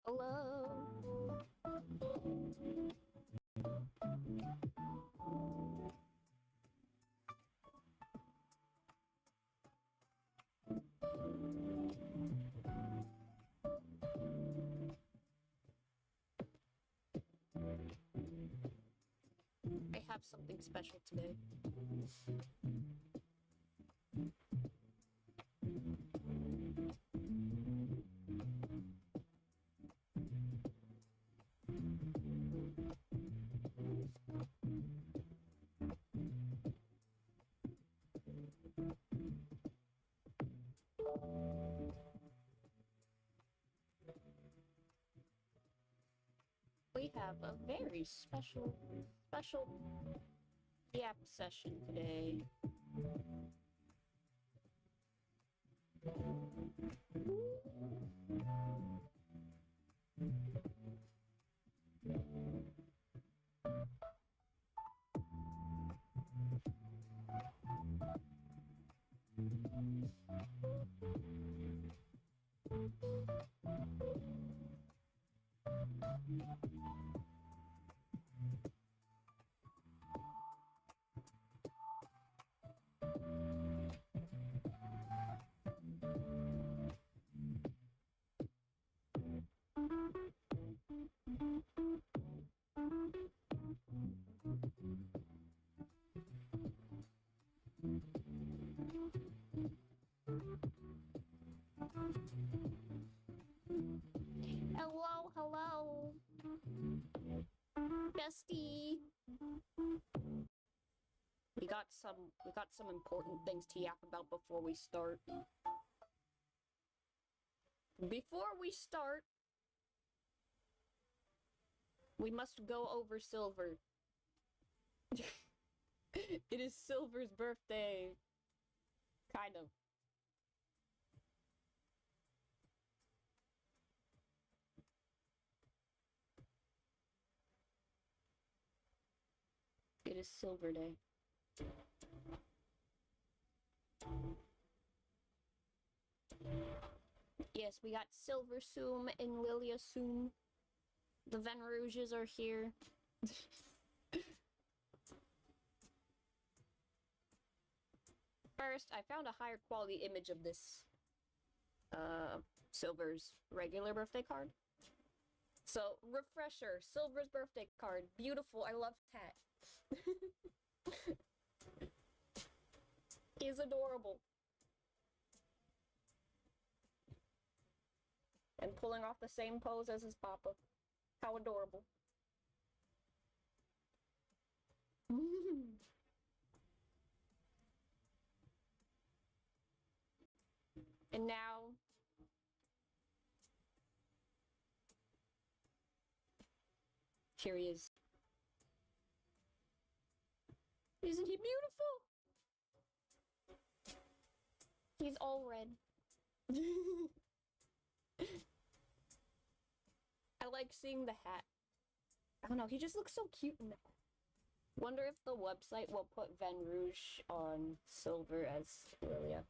Hello. I have something special today. We have a very special yap session today. Hello, hello. Bestie. We got some important things to yap about before we start. Before we start, we must go over Silver. It is Silver's birthday. Kind of. It is Silver Day. Yes, we got Silver soon and Lilia soon. The Ven Rouges are here. First, I found a higher quality image of this Silver's regular birthday card. So, refresher, Silver's birthday card. Beautiful, I love Tat. He's adorable. And pulling off the same pose as his papa. How adorable. And now... here he is. Isn't he beautiful? He's all red. I like seeing the hat. I don't know, he just looks so cute in that. Wonder if the website will put Ven Rouge on Silver as Lilia.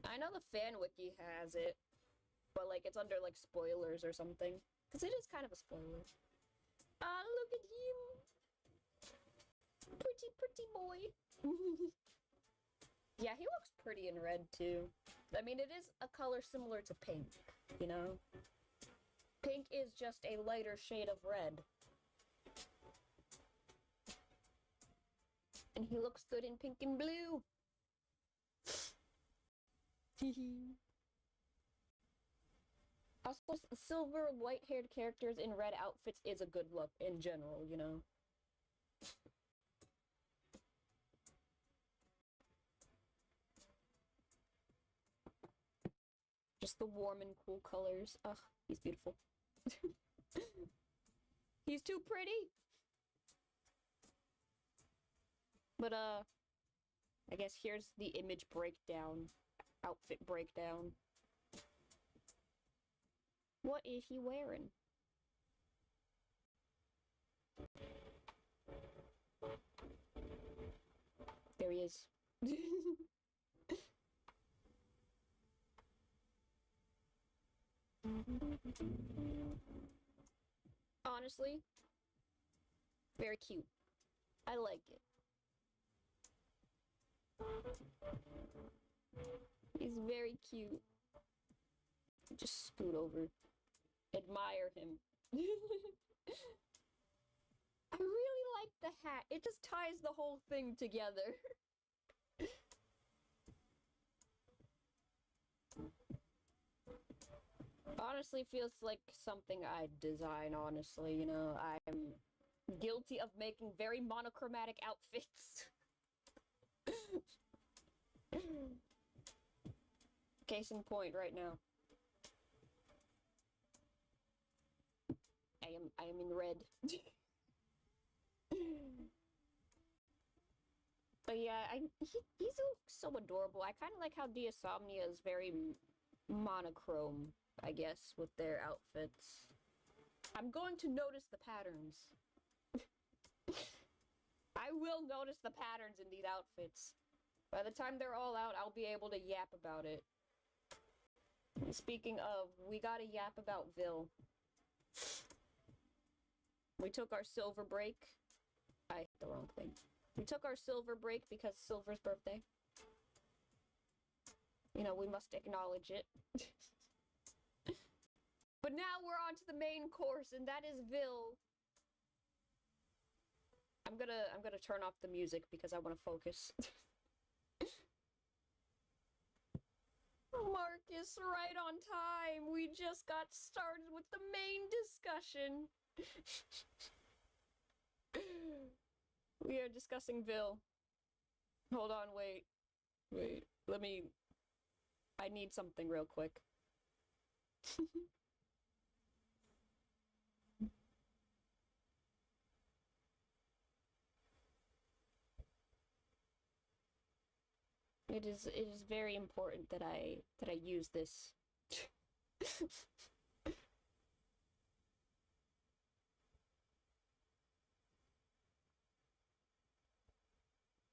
I know the fan wiki has it, but like it's under like spoilers or something. Because it is kind of a spoiler. Ah, look at him! Pretty boy. Yeah, he looks pretty in red too. I mean, it is a color similar to pink, you know? Pink is just a lighter shade of red. And he looks good in pink and blue. Also, silver, white-haired characters in red outfits is a good look in general, you know? Just the warm and cool colors. Ugh, he's beautiful. He's too pretty! But, I guess here's the image breakdown. Outfit breakdown. What is he wearing? There he is. Honestly, very cute. I like it. He's very cute. Just scoot over. Admire him. I really like the hat. It just ties the whole thing together. Honestly, feels like something I'd design, honestly. You know, I'm guilty of making very monochromatic outfits. Case in point right now. I am in red. But yeah, he's so adorable. I kind of like how Diasomnia is very monochrome, I guess, with their outfits. I'm going to notice the patterns. I will notice the patterns in these outfits. By the time they're all out, I'll be able to yap about it. Speaking of, we gotta yap about Vil. We took our silver break. I hit the wrong thing. We took our silver break because Silver's birthday. You know, we must acknowledge it. But now we're on to the main course, and that is Vil. I'm gonna turn off the music because I want to focus. Marcus, right on time. We just got started with the main discussion. We are discussing Vil. Hold on, wait. I need something real quick. It is very important that I use this.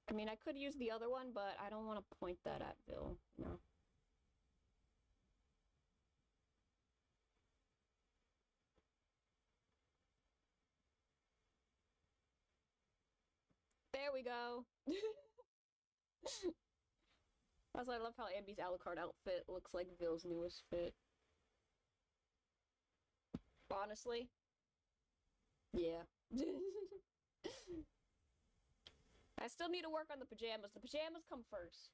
I mean, I could use the other one, but I don't want to point that at Vil. No. There we go. Also, I love how Ambi's Alucard outfit looks like Vil's newest fit. Honestly, yeah. I still need to work on the pajamas. The pajamas come first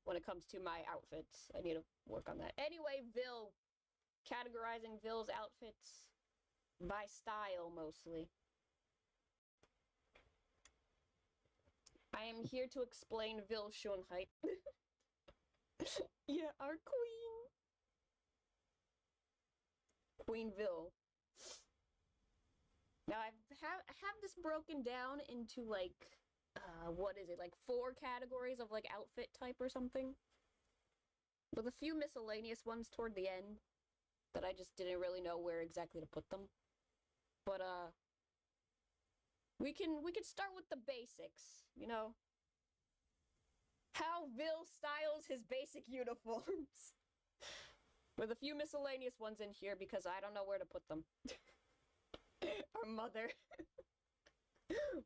when it comes to my outfits. I need to work on that. Anyway, Vil. Categorizing Vil's outfits by style, mostly. I am here to explain Vil Schönheit. Yeah, our queen. Queen Vil. Now, I have this broken down into, like, what is it, like 4 categories of, like, outfit type or something? With a few miscellaneous ones toward the end that I just didn't really know where exactly to put them. But, we can start with the basics, you know? How Vil styles his basic uniforms. With a few miscellaneous ones in here because I don't know where to put them. Our mother.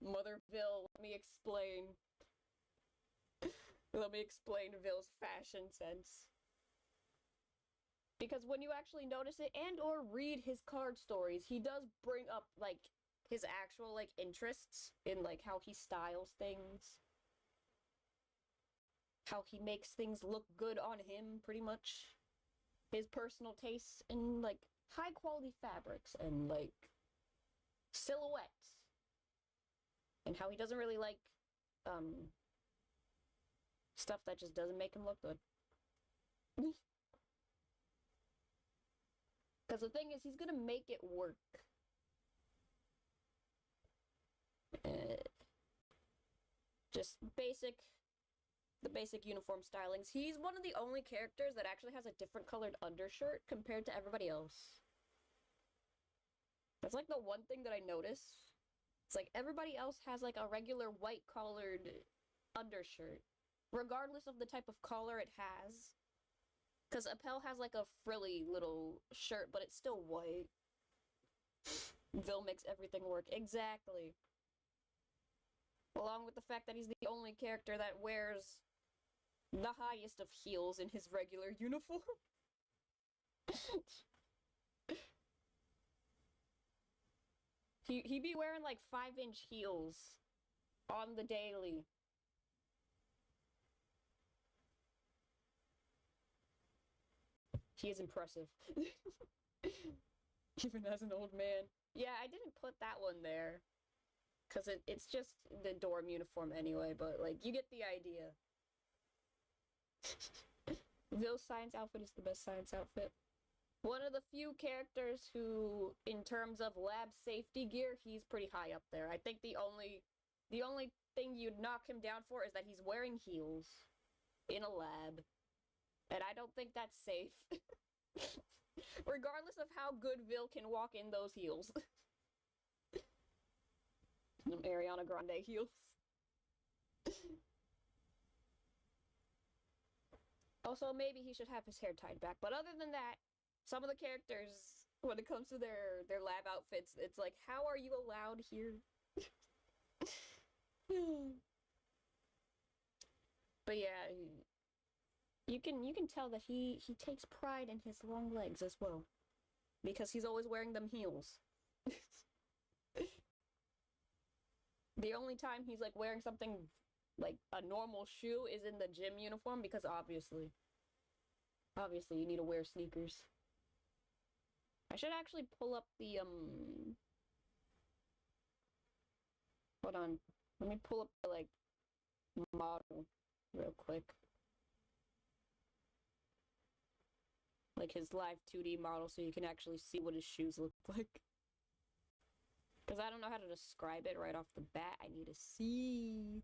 Mother Vil, let me explain. Let me explain Vil's fashion sense. Because when you actually notice it and or read his card stories, he does bring up, like, his actual, like, interests in, like, how he styles things. How he makes things look good on him, pretty much. His personal tastes in, like, high-quality fabrics and, like, silhouettes. And how he doesn't really like, stuff that just doesn't make him look good. Because the thing is, he's gonna make it work. Just the basic uniform stylings. He's one of the only characters that actually has a different colored undershirt compared to everybody else. That's like the one thing that I notice. It's like everybody else has like a regular white collared undershirt, regardless of the type of collar it has. Because Appel has like a frilly little shirt, but it's still white. Vil makes everything work. Exactly. Along with the fact that he's the only character that wears the highest of heels in his regular uniform. He be wearing like 5-inch heels on the daily. He is impressive. Even as an old man. Yeah, I didn't put that one there. Because it's just the dorm uniform anyway, but, like, you get the idea. Vil's science outfit is the best science outfit. One of the few characters who, in terms of lab safety gear, he's pretty high up there. I think the only thing you'd knock him down for is that he's wearing heels in a lab. And I don't think that's safe. Regardless of how good Vil can walk in those heels. Ariana Grande heels. Also, maybe he should have his hair tied back. But other than that, some of the characters, when it comes to their lab outfits, it's like, how are you allowed here? But yeah, you can tell that he takes pride in his long legs as well. Because he's always wearing them heels. The only time he's like wearing something like a normal shoe is in the gym uniform because obviously you need to wear sneakers. I should actually pull up the hold on. Let me pull up the like model real quick. Like his live 2D model so you can actually see what his shoes look like. Because I don't know how to describe it right off the bat. I need to see.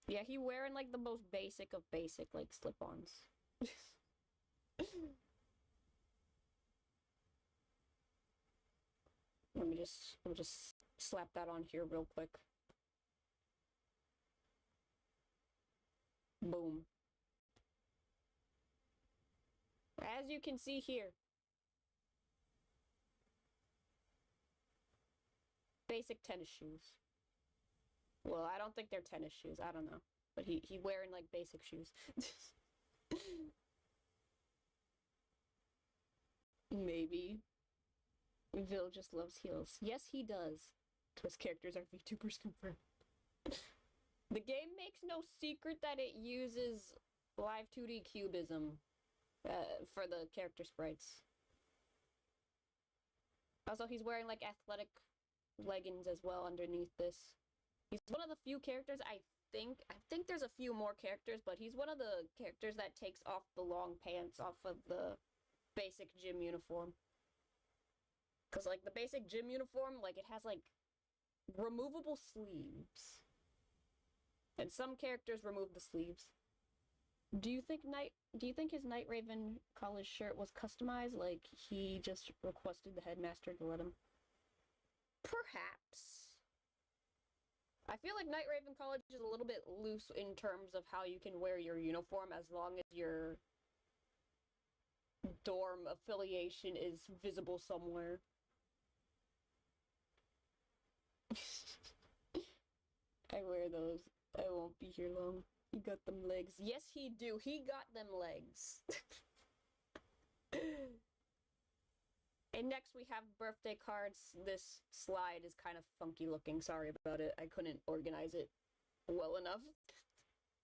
Yeah, he wearing like the most basic of basic like slip-ons. Let me just slap that on here real quick. Boom. As you can see here, basic tennis shoes. Well, I don't think they're tennis shoes. I don't know. But he wearing like basic shoes. Maybe. Vil just loves heels. Yes, he does. Twist characters are VTubers confirmed. The game makes no secret that it uses live 2D cubism for the character sprites. Also, he's wearing like athletic leggings as well underneath this. He's one of the few characters I think there's a few more characters, but he's one of the characters that takes off the long pants off of the basic gym uniform. Because, like, the basic gym uniform, like, it has, like, removable sleeves. And some characters remove the sleeves. Do you think his Night Raven college shirt was customized? Like, he just requested the headmaster to let him? Perhaps. I feel like Night Raven College is a little bit loose in terms of how you can wear your uniform as long as your dorm affiliation is visible somewhere. I wear those. I won't be here long. He got them legs. Yes, he do. He got them legs. And next we have birthday cards. This slide is kind of funky looking. Sorry about it. I couldn't organize it well enough.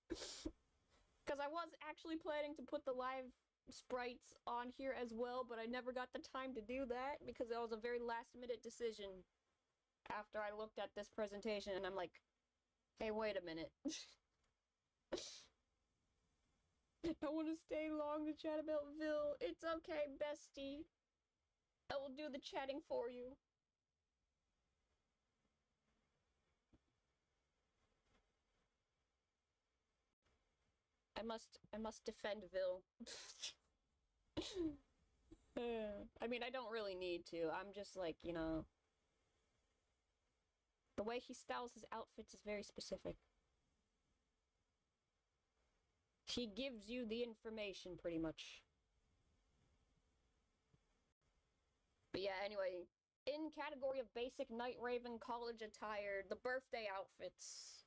Because I was actually planning to put the live sprites on here as well, but I never got the time to do that because that was a very last minute decision after I looked at this presentation and I'm like, hey, wait a minute. I want to stay long to chat about Vil. It's okay, bestie. I will do the chatting for you. I must defend Vil. I mean, I don't really need to. I'm just like, you know, the way he styles his outfits is very specific. He gives you the information, pretty much. But yeah, anyway, in category of basic Night Raven college attire, the birthday outfits.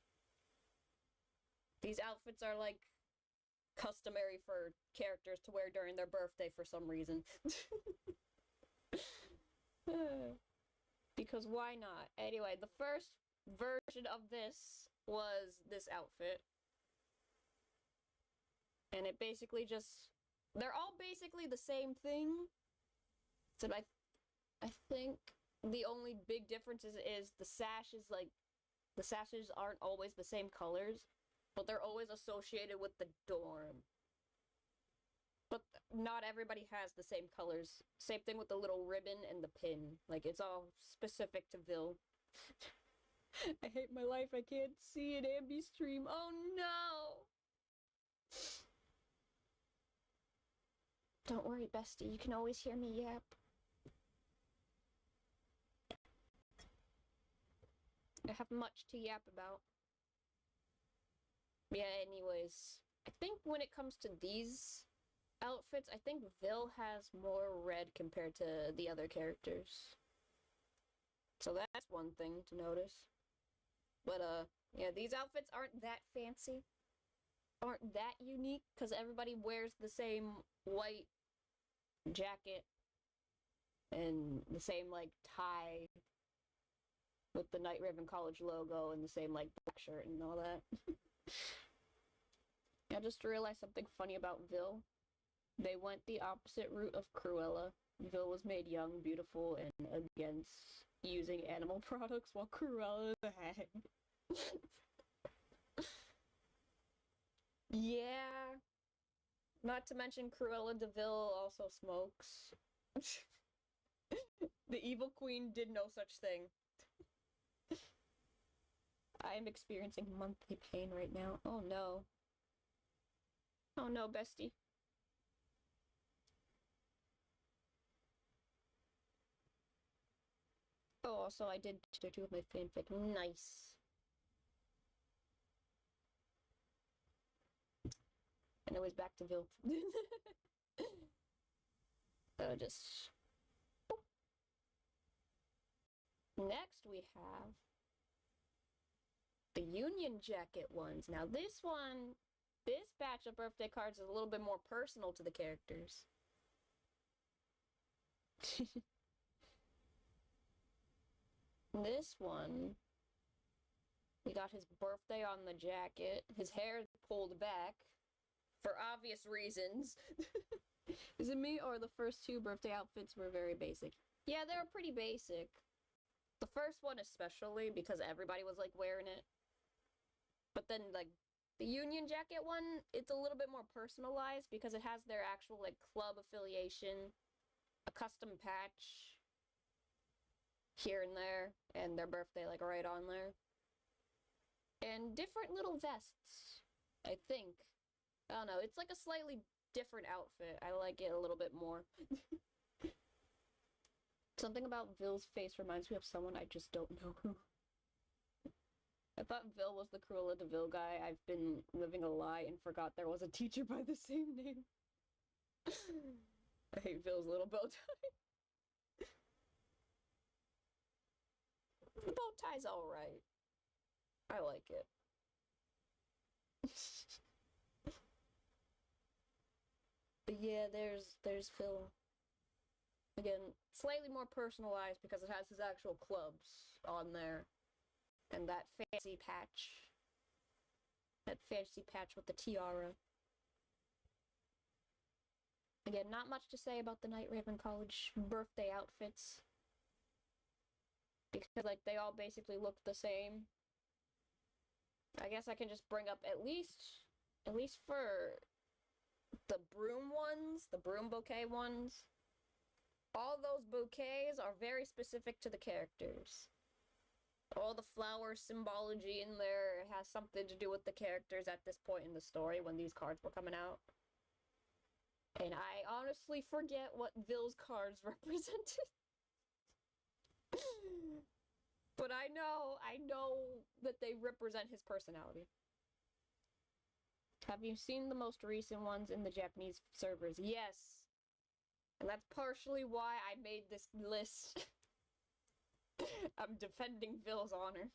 These outfits are like customary for characters to wear during their birthday for some reason. Because why not? Anyway, the first version of this was this outfit. And it basically just... They're all basically the same thing. So I think the only big difference is the sash is like... The sashes aren't always the same colors, but they're always associated with the dorm. But not everybody has the same colors. Same thing with the little ribbon and the pin. Like, it's all specific to Vil. I hate my life. I can't see an Ambi stream. Oh no! Don't worry, bestie. You can always hear me yap. I have much to yap about. Yeah, anyways. I think when it comes to these outfits, I think Vil has more red compared to the other characters. So that's one thing to notice. But, yeah, these outfits aren't that fancy. Aren't that unique, because everybody wears the same white jacket and the same, like, tie with the Night Raven College logo and the same, like, black shirt and all that. I just realized something funny about Vil. They went the opposite route of Cruella. Vil was made young, beautiful, and against using animal products, while Cruella is a hag. Yeah. Not to mention Cruella de Vil also smokes. The evil queen did no such thing. I am experiencing monthly pain right now. Oh no. Oh no, bestie. Oh, also I did chapter 2 of my fanfic. Nice. And it was back to Vil. Just... Next we have the Union Jacket ones. Now this batch of birthday cards is a little bit more personal to the characters. This one, we got his birthday on the jacket. His hair is pulled back, for obvious reasons. Is it me, or the first two birthday outfits were very basic? Yeah, they were pretty basic. The first one especially, because everybody was, like, wearing it. But then, like, the Union Jacket one, it's a little bit more personalized, because it has their actual, like, club affiliation, a custom patch here and there, and their birthday, like, right on there. And different little vests, I think. I don't know, it's like a slightly different outfit. I like it a little bit more. Something about Vil's face reminds me of someone I just don't know who. I thought Vil was the Cruella de Vil guy. I've been living a lie and forgot there was a teacher by the same name. I hate Vil's little bow tie. The bow tie's alright. I like it. But yeah, there's Vil. Again, slightly more personalized because it has his actual clubs on there. And that fancy patch. That fancy patch with the tiara. Again, not much to say about the Night Raven College birthday outfits. Because, like, they all basically look the same. I guess I can just bring up at least for the broom ones, the broom bouquet ones. All those bouquets are very specific to the characters. All the flower symbology in there has something to do with the characters at this point in the story when these cards were coming out. And I honestly forget what Vil's cards represented. But I know that they represent his personality. Have you seen the most recent ones in the Japanese servers? Yes. And that's partially why I made this list. I'm defending Vill's honor.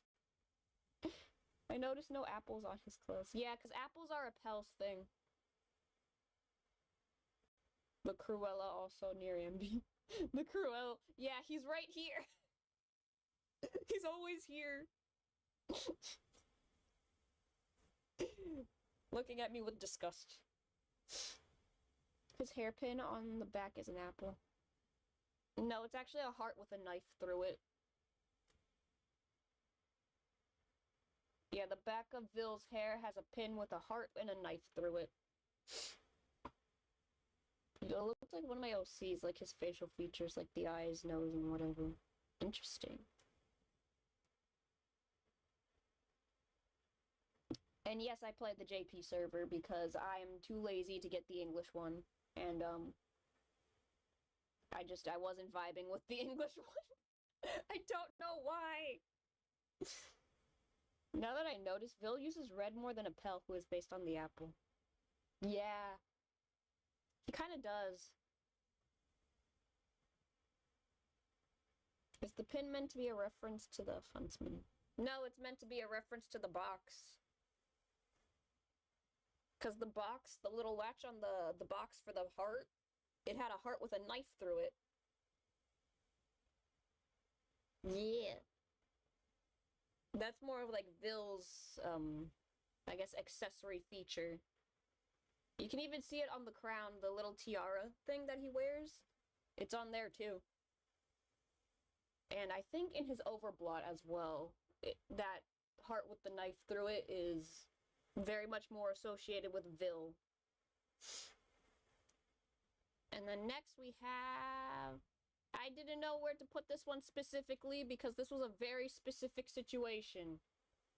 I noticed no apples on his clothes. Yeah, because apples are a Pels thing. The Cruella also near Ambi. The Cruella. Yeah, he's right here. He's always here. Looking at me with disgust. His hairpin on the back is an apple. No, it's actually a heart with a knife through it. Yeah, the back of Vill's hair has a pin with a heart and a knife through it. It looks like one of my OCs, like his facial features, like the eyes, nose, and whatever. Interesting. And yes, I played the JP server because I am too lazy to get the English one. And, I wasn't vibing with the English one. I don't know why. Now that I notice, Vil uses red more than Apel, who is based on the apple. Yeah. He kind of does. Is the pin meant to be a reference to the huntsman? No, it's meant to be a reference to the box. Because the box, the little latch on the box for the heart, it had a heart with a knife through it. Yeah. That's more of like Vil's, I guess, accessory feature. You can even see it on the crown, the little tiara thing that he wears. It's on there too. And I think in his overblot as well, that heart with the knife through it is very much more associated with Vil. And then next we have... I didn't know where to put this one specifically because this was a very specific situation.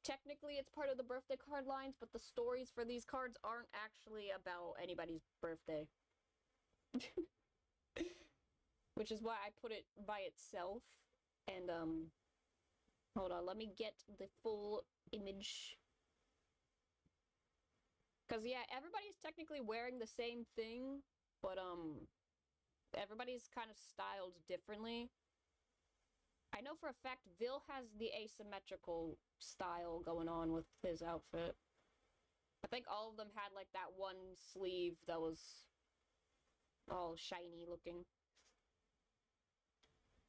Technically, it's part of the birthday card lines, but the stories for these cards aren't actually about anybody's birthday. Which is why I put it by itself. And, hold on, let me get the full image. Because, yeah, everybody's technically wearing the same thing, but, everybody's kind of styled differently. I know for a fact Vil has the asymmetrical style going on with his outfit. I think all of them had like that one sleeve that was all shiny looking.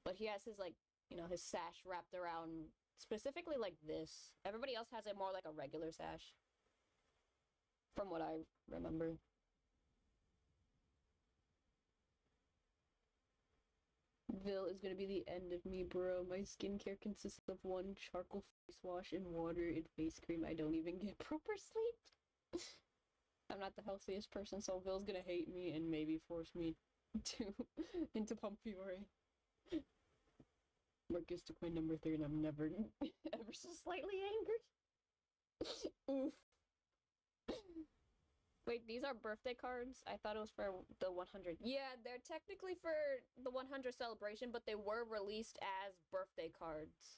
But he has his like, you know, his sash wrapped around specifically like this. Everybody else has it more like a regular sash. From what I remember. Vil is gonna be the end of me, bro. My skincare consists of one charcoal face wash and water and face cream. I don't even get proper sleep. I'm not the healthiest person, so Vil's gonna hate me and maybe force me to into Pump Fury. Marcus took my number 3 and I'm never ever so slightly angry. Oof. Wait, these are birthday cards? I thought it was for the 100. Yeah, they're technically for the 100 celebration, but they were released as birthday cards.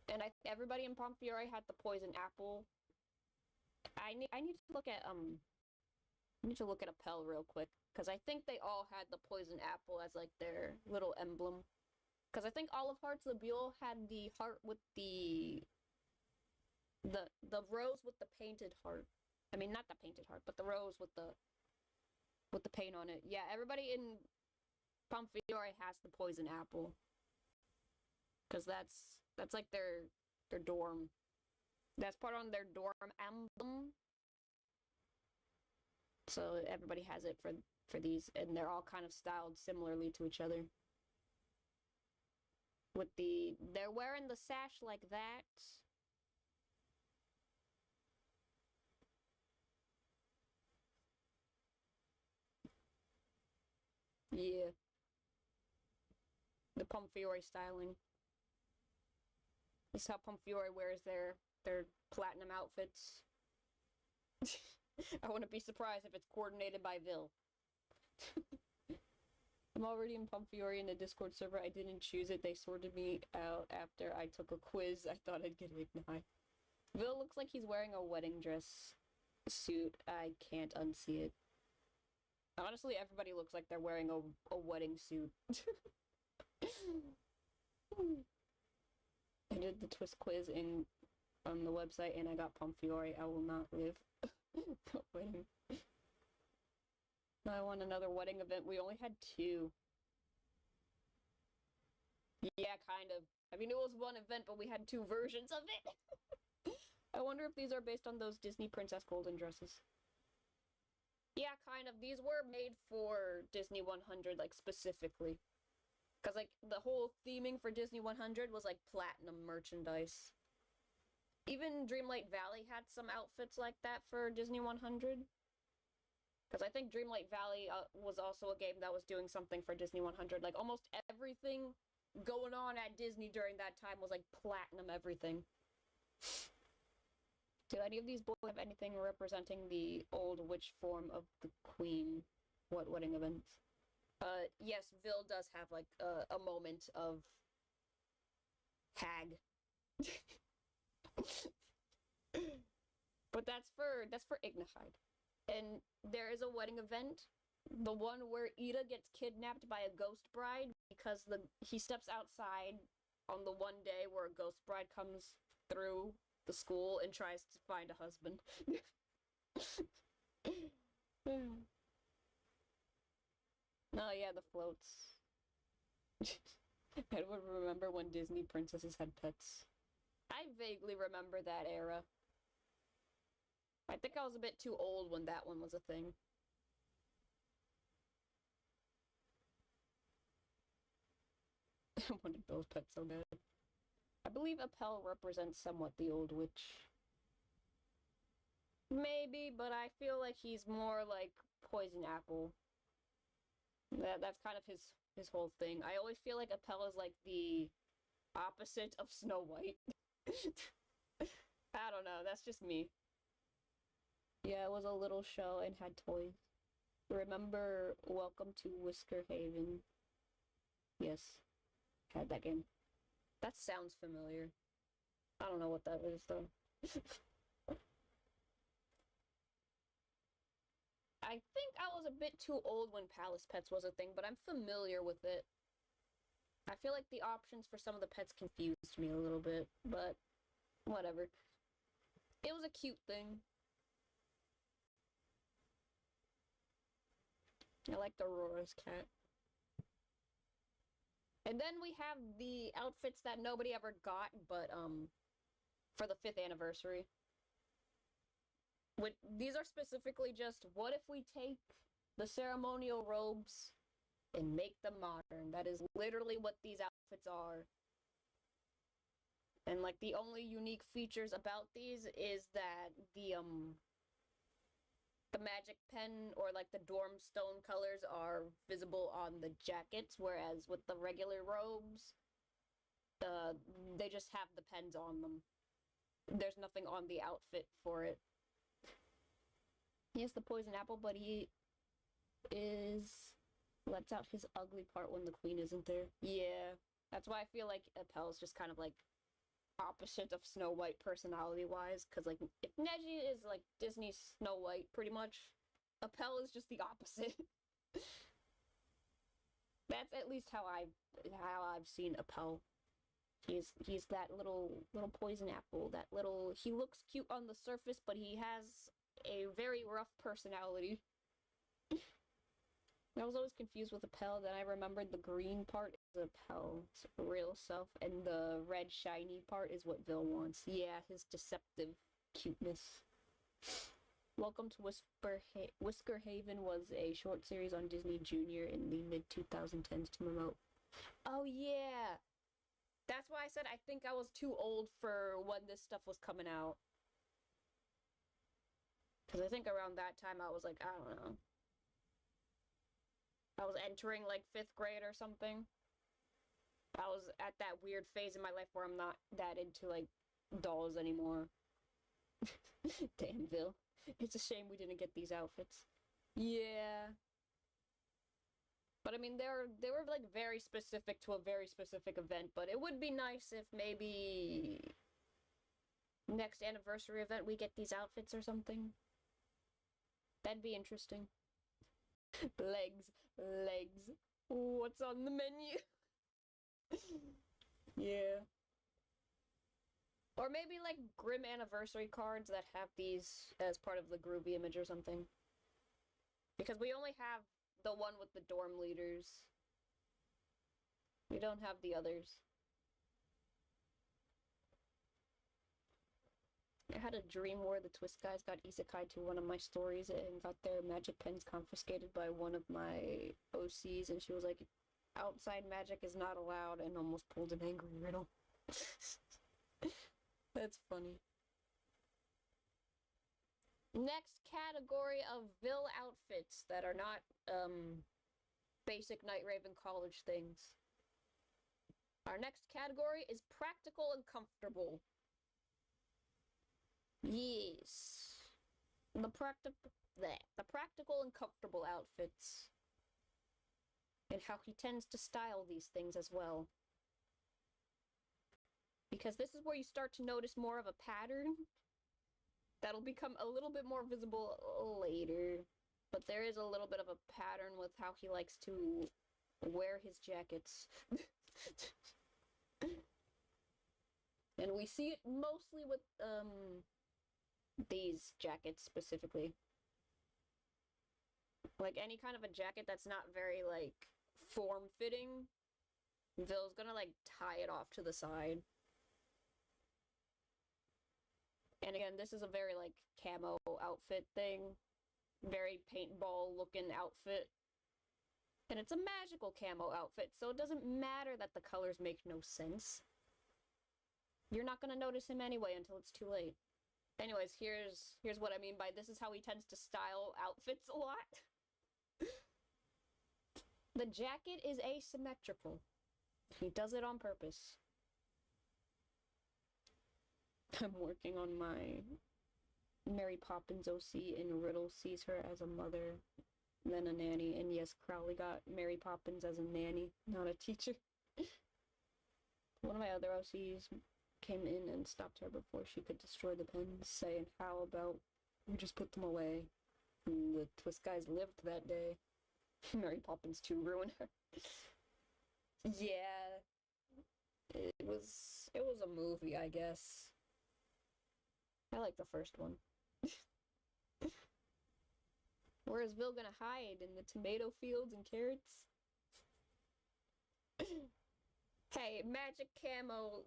And everybody in Pump Fury had the poison apple. I need to look at Apel real quick, because I think they all had the poison apple as like their little emblem. Because I think all of Hearts of the Buell had the heart with the rose with the painted heart. I mean, not the painted heart, but the rose with the paint on it. Yeah, everybody in Pump Fury has the poison apple. Cause that's like their dorm. That's part on their dorm emblem. So everybody has it for these, and they're all kind of styled similarly to each other. They're wearing the sash like that. Yeah. The Pump Fury styling. This is how Pump Fury wears their platinum outfits. I wouldn't be surprised if it's coordinated by Vil. I'm already in Pump Fury in the Discord server. I didn't choose it. They sorted me out after I took a quiz. I thought I'd get Ignite. Vil looks like he's wearing a wedding dress suit. I can't unsee it. Honestly, everybody looks like they're wearing a wedding suit. I did the twist quiz on the website and I got Pomfiore. I will not live. Wedding. I want another wedding event. We only had 2. Yeah, kind of. I mean, it was one event, but we had 2 versions of it. I wonder if these are based on those Disney Princess Golden dresses. Yeah, kind of. These were made for Disney 100, like, specifically. Because, like, the whole theming for Disney 100 was, like, platinum merchandise. Even Dreamlight Valley had some outfits like that for Disney 100. Because I think Dreamlight Valley was also a game that was doing something for Disney 100. Like, almost everything going on at Disney during that time was, like, platinum everything. Do any of these boys have anything representing the old witch form of the queen? What wedding events? Yes, Vil does have, like, a moment of hag. But that's for Ignihide. And there is a wedding event, the one where Ida gets kidnapped by a ghost bride because he steps outside on the one day where a ghost bride comes through the school and tries to find a husband. Oh yeah, the floats. I would remember when Disney princesses had pets. I vaguely remember that era. I think I was a bit too old when that one was a thing. I wanted Bill's pet so bad. I believe Appel represents somewhat the old witch. Maybe, but I feel like he's more like Poison Apple. That's kind of his whole thing. I always feel like Appel is like the opposite of Snow White. I don't know, that's just me. Yeah, it was a little show and had toys. Remember Welcome to Whisker Haven? Yes. Had that game. That sounds familiar. I don't know what that is, though. I think I was a bit too old when Palace Pets was a thing, but I'm familiar with it. I feel like the options for some of the pets confused me a little bit, but whatever. It was a cute thing. I liked Aurora's cat. And then we have the outfits that nobody ever got, but, for the 5th anniversary. These are specifically just, what if we take the ceremonial robes and make them modern? That is literally what these outfits are. And, like, the only unique features about these is that the magic pen or like the dorm stone colors are visible on the jackets, whereas with the regular robes, they just have the pens on them. There's nothing on the outfit for it. He has the poison apple, but he lets out his ugly part when the queen isn't there. Yeah, that's why I feel like Appel's just kind of like opposite of Snow White personality-wise, because, like, if Neji is, like, Disney's Snow White, pretty much, Appel is just the opposite. That's at least how I've seen Appel. He's that little poison apple, he looks cute on the surface, but he has a very rough personality. I was always confused with Appel, then I remembered the green part is Appel's real self, and the red shiny part is what Vil wants. Yeah, his deceptive cuteness. Welcome to Whisker Haven was a short series on Disney Junior in the mid-2010s to promote. Oh yeah! That's why I said I think I was too old for when this stuff was coming out. Because I think around that time I was like, I don't know. I was entering, like, 5th grade or something. I was at that weird phase in my life where I'm not that into, like, dolls anymore. Damn, Vil. It's a shame we didn't get these outfits. Yeah. But, I mean, they were, like, very specific to a very specific event, but it would be nice if maybe Next anniversary event, we get these outfits or something. That'd be interesting. Legs, legs. What's on the menu? Yeah. Or maybe like Grim anniversary cards that have these as part of the Groovy image or something. Because we only have the one with the dorm leaders. We don't have the others. I had a dream where the Twist guys got isekai to one of my stories and got their magic pens confiscated by one of my OCs, and she was like, outside magic is not allowed, and almost pulled an angry riddle. That's funny. Next category of Vil outfits that are not, basic Night Raven college things. Our next category is practical and comfortable. Yes. The practical and comfortable outfits. And how he tends to style these things as well. Because this is where you start to notice more of a pattern. That'll become a little bit more visible later. But there is a little bit of a pattern with how he likes to wear his jackets. And we see it mostly with, these jackets specifically. Like any kind of a jacket that's not very, like, form-fitting, Vil's gonna, like, tie it off to the side. And again, this is a very, like, camo outfit thing. Very paintball-looking outfit. And it's a magical camo outfit, so it doesn't matter that the colors make no sense. You're not gonna notice him anyway until it's too late. Anyways, here's what I mean by this is how he tends to style outfits a lot. The jacket is asymmetrical. He does it on purpose. I'm working on my Mary Poppins OC, and Riddle sees her as a mother, then a nanny, and yes, Crowley got Mary Poppins as a nanny, not a teacher. One of my other OCs came in and stopped her before she could destroy the pens, saying, how about we just put them away? And the Twist guys lived that day. Mary Poppins 2 ruined her. Yeah. It was a movie, I guess. I like the first one. Where is Vil gonna hide? In the tomato fields and carrots? Hey, magic camo,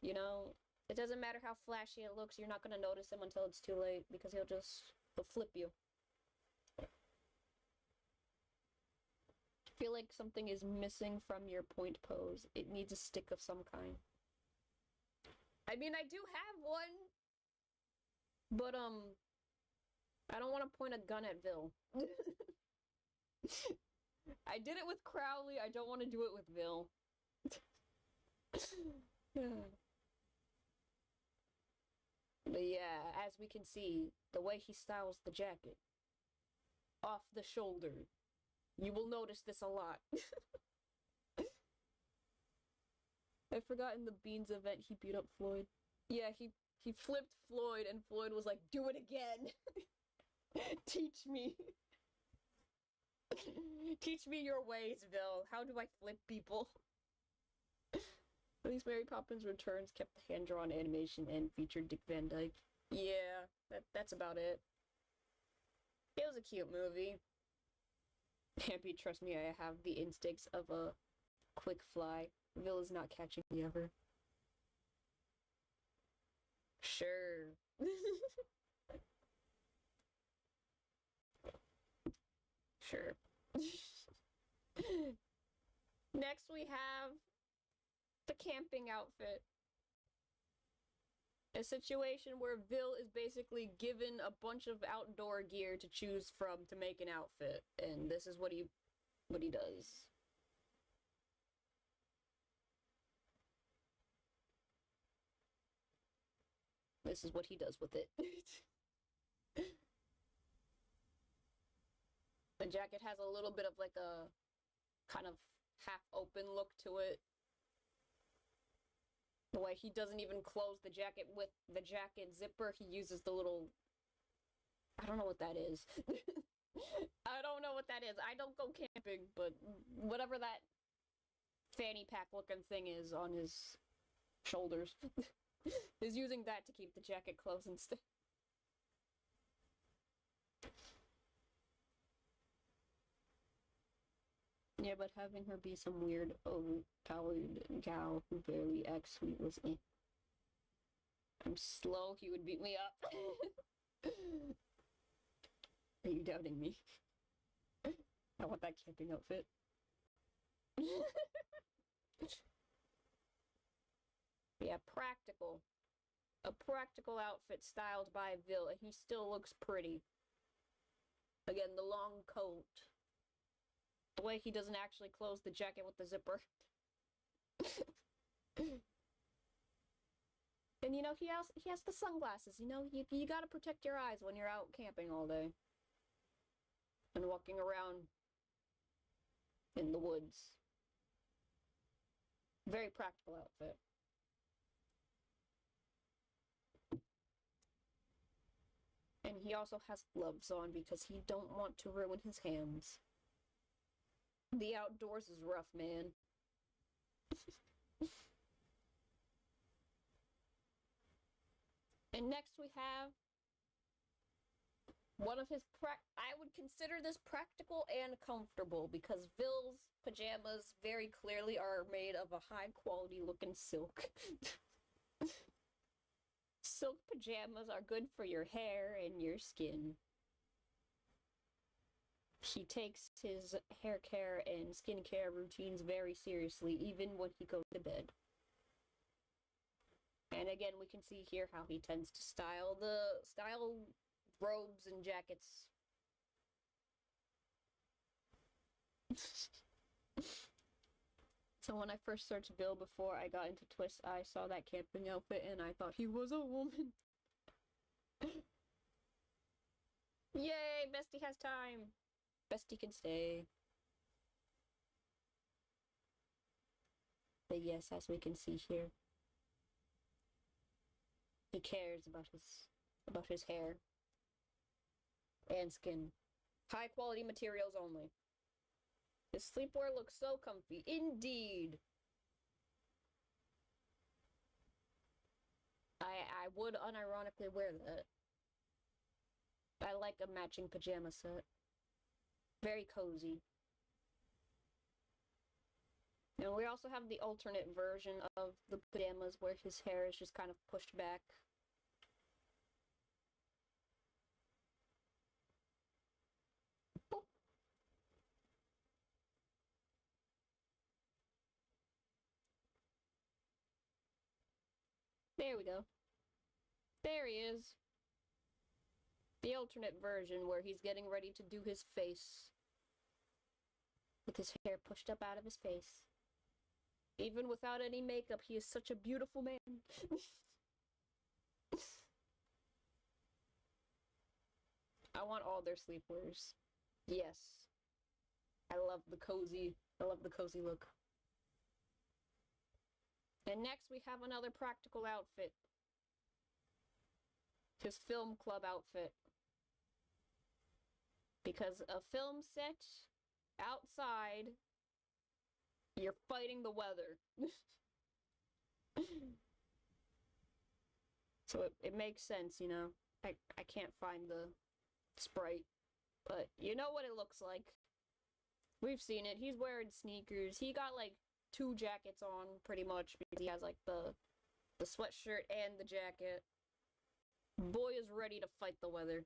you know? It doesn't matter how flashy it looks, you're not gonna notice him until it's too late, because he'll flip you. Feel like something is missing from your point pose. It needs a stick of some kind. I mean, I do have one, but, I don't want to point a gun at Vil. I did it with Crowley, I don't want to do it with Vil. But yeah, as we can see, the way he styles the jacket. Off the shoulder. You will notice this a lot. I forgot in the Beans event he beat up Floyd. Yeah, he flipped Floyd and Floyd was like, do it again! Teach me. Teach me your ways, Vil. How do I flip people? At least Mary Poppins Returns kept the hand-drawn animation and featured Dick Van Dyke. Yeah, that's about it. It was a cute movie. Happy, trust me, I have the instincts of a quick fly. Vil is not catching me ever. Sure. Sure. Next we have the camping outfit. A situation where Vil is basically given a bunch of outdoor gear to choose from to make an outfit, and this is what he does. This is what he does with it. The jacket has a little bit of like a kind of half open look to it. The way he doesn't even close the jacket with the jacket zipper, he uses the little... I don't know what that is. I don't know what that is. I don't go camping, but whatever that fanny pack looking thing is on his shoulders is using that to keep the jacket closed instead. Yeah, but having her be some weird, overpowered gal who barely acts sweet was eh. I'm slow, he would beat me up. Are you doubting me? I want that camping outfit. Yeah, practical. A practical outfit styled by Vil, and he still looks pretty. Again, the long coat. The way he doesn't actually close the jacket with the zipper. And you know, he has the sunglasses, you know? You gotta protect your eyes when you're out camping all day. And walking around in the woods. Very practical outfit. And he also has gloves on because he don't want to ruin his hands. The outdoors is rough, man. And next we have one of his I would consider this practical and comfortable because Vil's pajamas very clearly are made of a high quality looking silk. Silk pajamas are good for your hair and your skin. He takes his hair care and skincare routines very seriously, even when he goes to bed. And again, we can see here how he tends to style robes and jackets. So when I first searched Vil before I got into Twist, I saw that camping outfit and I thought he was a woman. Yay, Bestie has time. Bestie can stay. But yes, as we can see here, he cares about his hair and skin. High quality materials only. His sleepwear looks so comfy. Indeed. I would unironically wear that. I like a matching pajama set. Very cozy. And we also have the alternate version of the pajamas where his hair is just kind of pushed back. Boop. There we go. There he is. The alternate version where he's getting ready to do his face. With his hair pushed up out of his face. Even without any makeup, he is such a beautiful man. I want all their sleepwears. Yes. I love the cozy look. And next we have another practical outfit. His film club outfit. Because a film set outside, you're fighting the weather. So it makes sense, you know. I can't find the sprite, but you know what it looks like. We've seen it. He's wearing sneakers. He got like 2 jackets on pretty much because he has like the sweatshirt and the jacket. Boy is ready to fight the weather.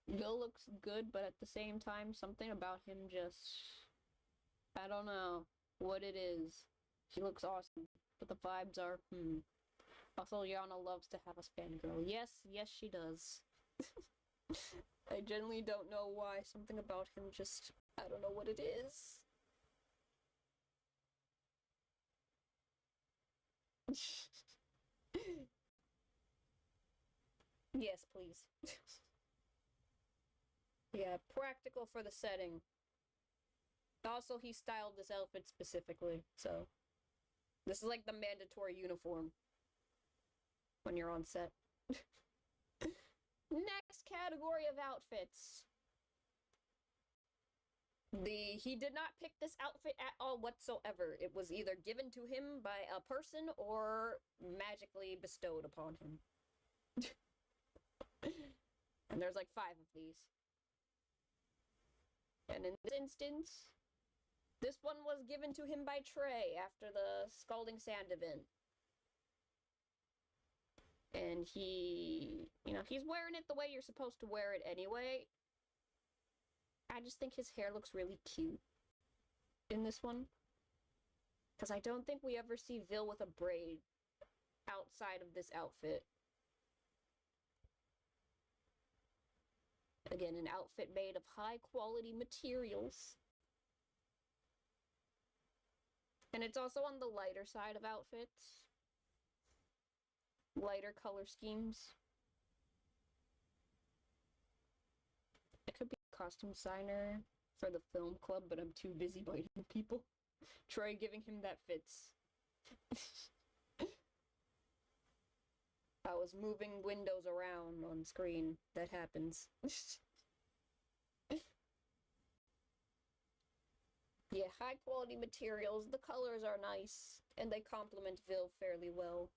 Vil looks good, but at the same time, something about him just... I don't know what it is. He looks awesome, but the vibes are, Also, Yana loves to have us fangirl. Yes, she does. I generally don't know why. Something about him just... I don't know what it is. Yes, please. Yeah, practical for the setting. Also, he styled this outfit specifically, so this is like the mandatory uniform when you're on set. Next category of outfits. He did not pick this outfit at all whatsoever. It was either given to him by a person or magically bestowed upon him. And there's like 5 of these. And in this instance, this one was given to him by Trey after the Scalding Sand event. And he, he's wearing it the way you're supposed to wear it anyway. I just think his hair looks really cute in this one. Because I don't think we ever see Vil with a braid outside of this outfit. Again, an outfit made of high-quality materials. And it's also on the lighter side of outfits. Lighter color schemes. It could be a costume designer for the film club, but I'm too busy biting people. Troy giving him that fits. I was moving windows around on screen. That happens. Yeah, high quality materials. The colors are nice, and they complement Vil fairly well.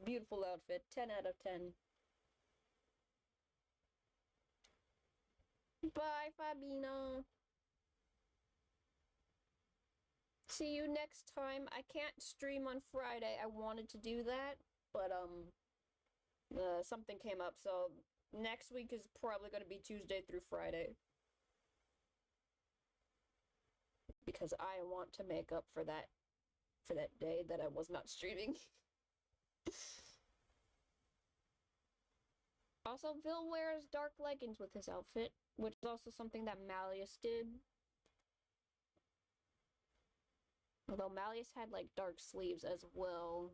Beautiful outfit. 10 out of 10. Bye, Fabina. See you next time. I can't stream on Friday. I wanted to do that, but something came up, so next week is probably going to be Tuesday through Friday. Because I want to make up for that day that I was not streaming. Also, Vil wears dark leggings with his outfit, which is also something that Malleus did. Although Malleus had, like, dark sleeves as well.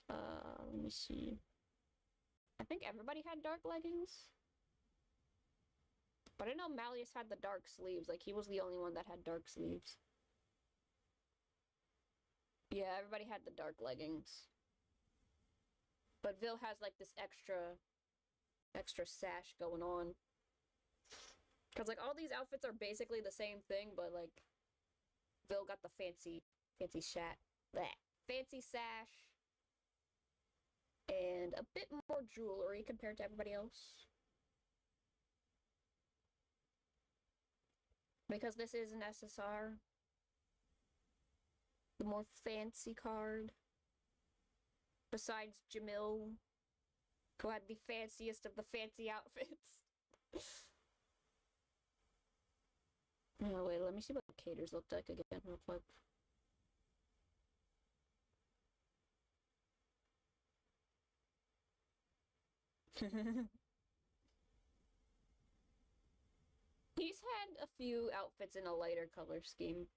Let me see. I think everybody had dark leggings. But I know Malleus had the dark sleeves, like, he was the only one that had dark sleeves. Yeah, everybody had the dark leggings. But Vil has, like, this extra sash going on. Because, like, all these outfits are basically the same thing, but, like, Vil got the fancy sash. And a bit more jewelry compared to everybody else. Because this is an SSR. The more fancy card. Besides Jamil, who had the fanciest of the fancy outfits. Oh, wait, let me see what Caters looked like again real quick. He's had a few outfits in a lighter color scheme.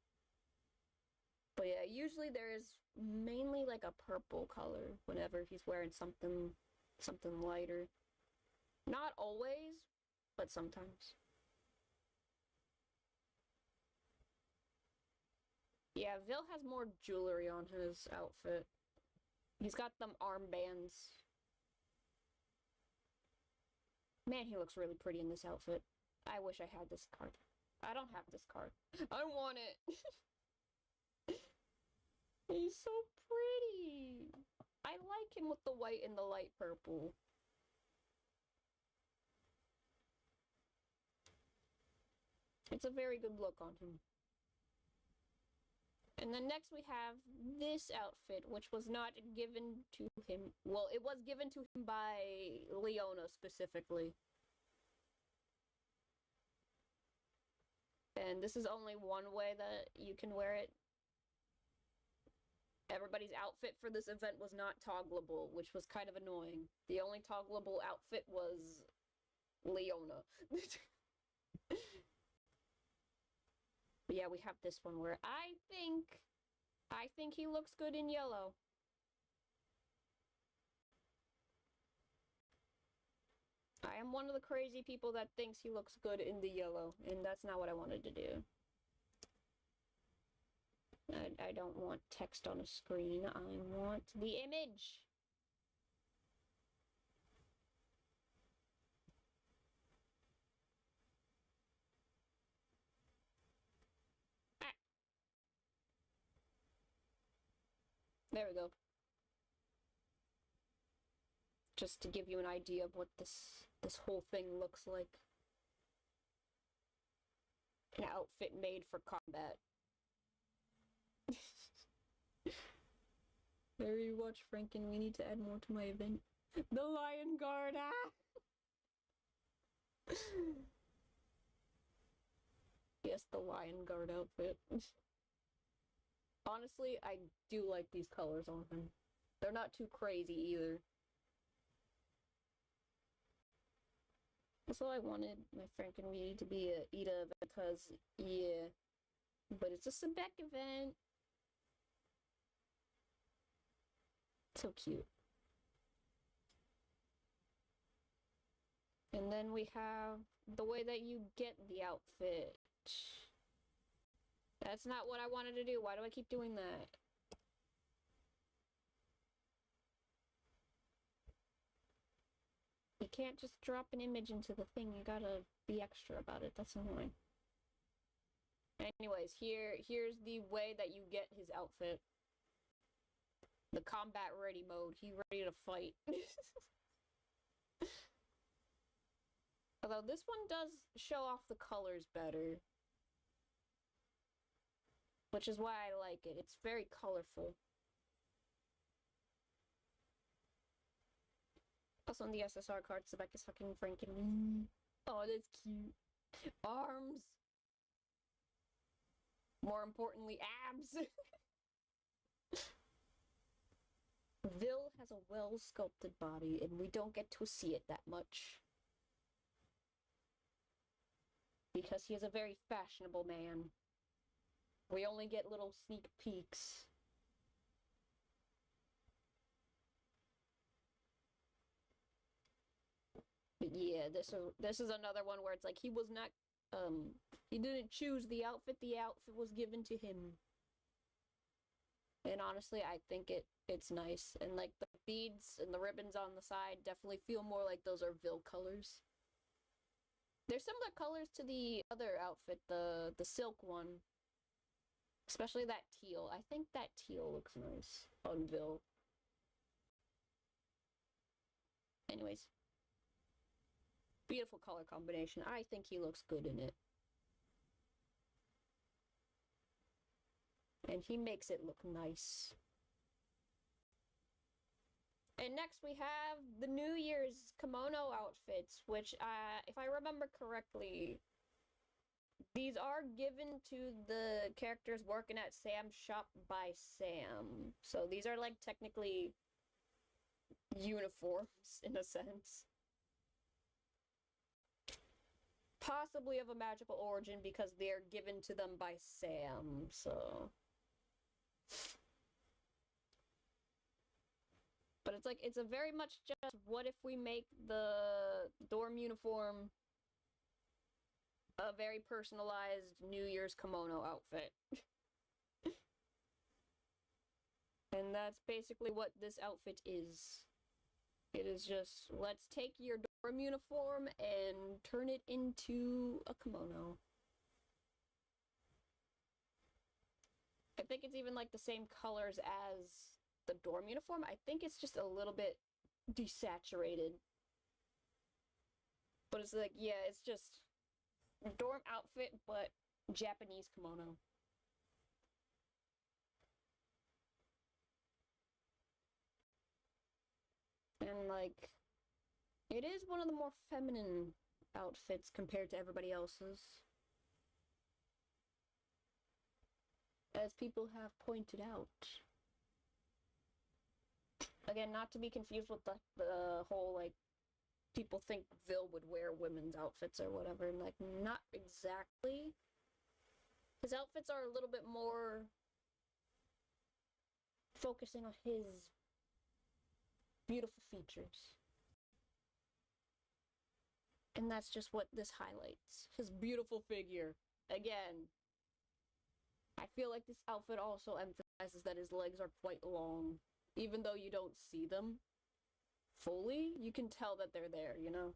But yeah, usually there's mainly like a purple color whenever he's wearing something lighter. Not always, but sometimes. Yeah, Vil has more jewelry on his outfit. He's got them armbands. Man, he looks really pretty in this outfit. I wish I had this card. I don't have this card. I want it! He's so pretty! I like him with the white and the light purple. It's a very good look on him. And then next we have this outfit, which was not given to him. Well, it was given to him by Leona specifically. And this is only one way that you can wear it. Everybody's outfit for this event was not toggleable, which was kind of annoying. The only toggleable outfit was Leona. But yeah, we have this one where I think he looks good in yellow. I am one of the crazy people that thinks he looks good in the yellow, and that's not what I wanted to do. I don't want text on a screen. I want the image. Ah. There we go. Just to give you an idea of what this whole thing looks like. An outfit made for combat. Harry, watch Franken. We need to add more to my event. The Lion Guard! Ah! Yes, the Lion Guard outfit. Honestly, I do like these colors on him. They're not too crazy either. Also, I wanted my Frankenweenie to be a Ida because, yeah. But it's just a Beck event. So cute. And then we have the way that you get the outfit. That's not what I wanted to do. Why do I keep doing that? You can't just drop an image into the thing. You gotta be extra about it. That's annoying. Anyways, here's the way that you get his outfit. The combat ready mode. He ready to fight. Although this one does show off the colors better. Which is why I like it. It's very colorful. Also on the SSR card, Sebek is fucking Franken. Oh, that's cute. Arms. More importantly, abs. Vil has a well-sculpted body, and we don't get to see it that much. Because he is a very fashionable man. We only get little sneak peeks. But yeah, this is another one where it's like he was not he didn't choose the outfit was given to him. And honestly, I think it's nice. And like the beads and the ribbons on the side definitely feel more like those are Vil colors. They're similar colors to the other outfit, the silk one. Especially that teal. I think that teal looks nice on Vil. Anyways. Beautiful color combination. I think he looks good in it. And he makes it look nice. And next we have the New Year's kimono outfits, which, if I remember correctly, these are given to the characters working at Sam's shop by Sam. So these are, like, technically uniforms, in a sense. Possibly of a magical origin because they're given to them by Sam, so... But it's like, it's a very much just, what if we make the dorm uniform a very personalized New Year's kimono outfit? And that's basically what this outfit is. It is just, let's take your dorm uniform and turn it into a kimono. I think it's even like the same colors as the dorm uniform. I think it's just a little bit desaturated. But it's like, yeah, it's just dorm outfit, but Japanese kimono. And like, it is one of the more feminine outfits compared to everybody else's. As people have pointed out. Again, not to be confused with the whole, like, people think Vil would wear women's outfits or whatever, and, like, not exactly. His outfits are a little bit more focusing on his beautiful features. And that's just what this highlights. His beautiful figure. Again, I feel like this outfit also emphasizes that his legs are quite long. Even though you don't see them fully, you can tell that they're there, you know?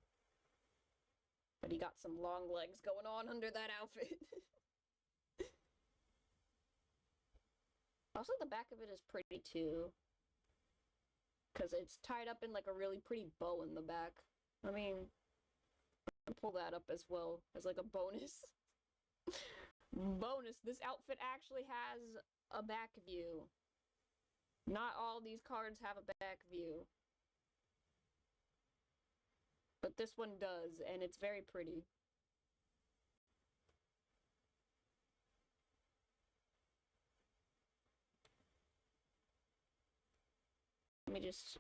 But he got some long legs going on under that outfit. Also, the back of it is pretty too. Because it's tied up in like a really pretty bow in the back. I mean, I'll pull that up as well as like a bonus. Bonus, this outfit actually has a back view. Not all these cards have a back view. But this one does, and it's very pretty. Let me just...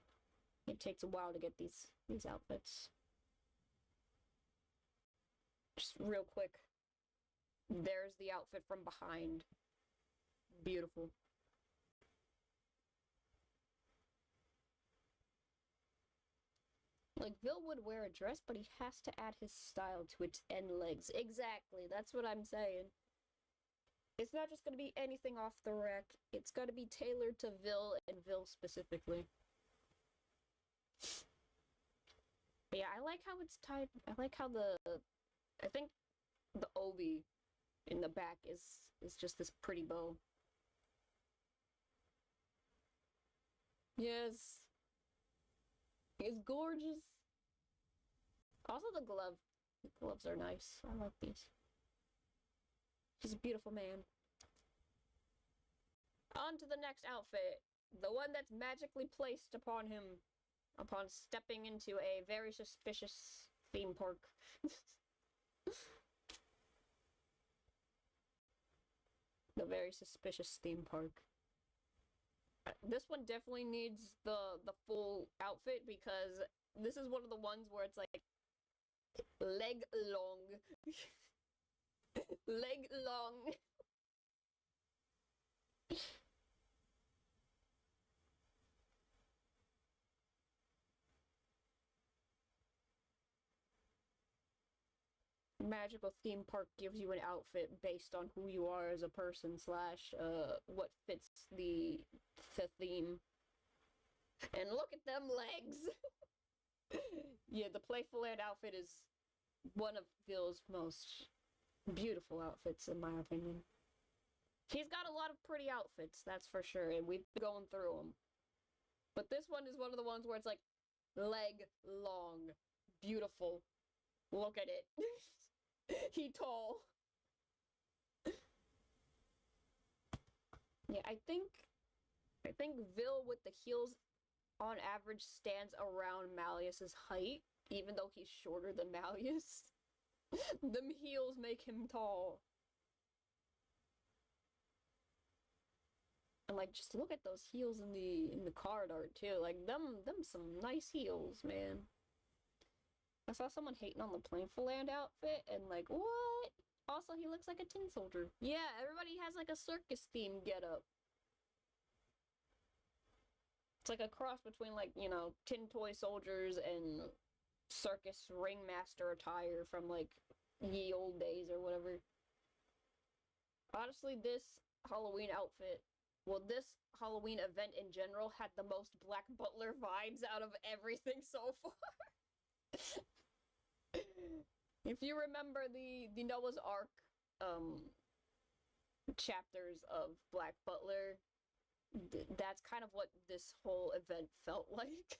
It takes a while to get these outfits. Just real quick. There's the outfit from behind. Beautiful. Like, Vil would wear a dress, but he has to add his style to its end legs. Exactly, that's what I'm saying. It's not just gonna be anything off the rack. It's gotta be tailored to Vil and Vil specifically. But yeah, I like how it's tied. I like how I think the obi in the back is just this pretty bow. Yes. It's gorgeous. Also the gloves are nice. I like these. He's a beautiful man. On to the next outfit. The one that's magically placed upon him upon stepping into a very suspicious theme park. The very suspicious theme park. This one definitely needs the full outfit because this is one of the ones where it's like leg long. Leg long. Magical theme park gives you an outfit based on who you are as a person slash what fits the theme. And look at them legs. Yeah, the Playful Land outfit is one of Vil's most beautiful outfits in my opinion. He's got a lot of pretty outfits, that's for sure, and we've been going through them. But this one is one of the ones where it's like leg long, beautiful. Look at it. He tall. Yeah, I think Vil with the heels on average stands around Malleus's height, even though he's shorter than Malleus. Them heels make him tall. And like, just look at those heels in the card art too. Like them some nice heels, man. I saw someone hating on the Playful Land outfit and like, what? Also, he looks like a tin soldier. Yeah, everybody has like a circus theme getup. It's like a cross between like, you know, tin toy soldiers and circus ringmaster attire from like ye old days or whatever. Honestly, this Halloween outfit, well, this Halloween event in general had the most Black Butler vibes out of everything so far. If you remember the Noah's Ark chapters of Black Butler, that's kind of what this whole event felt like.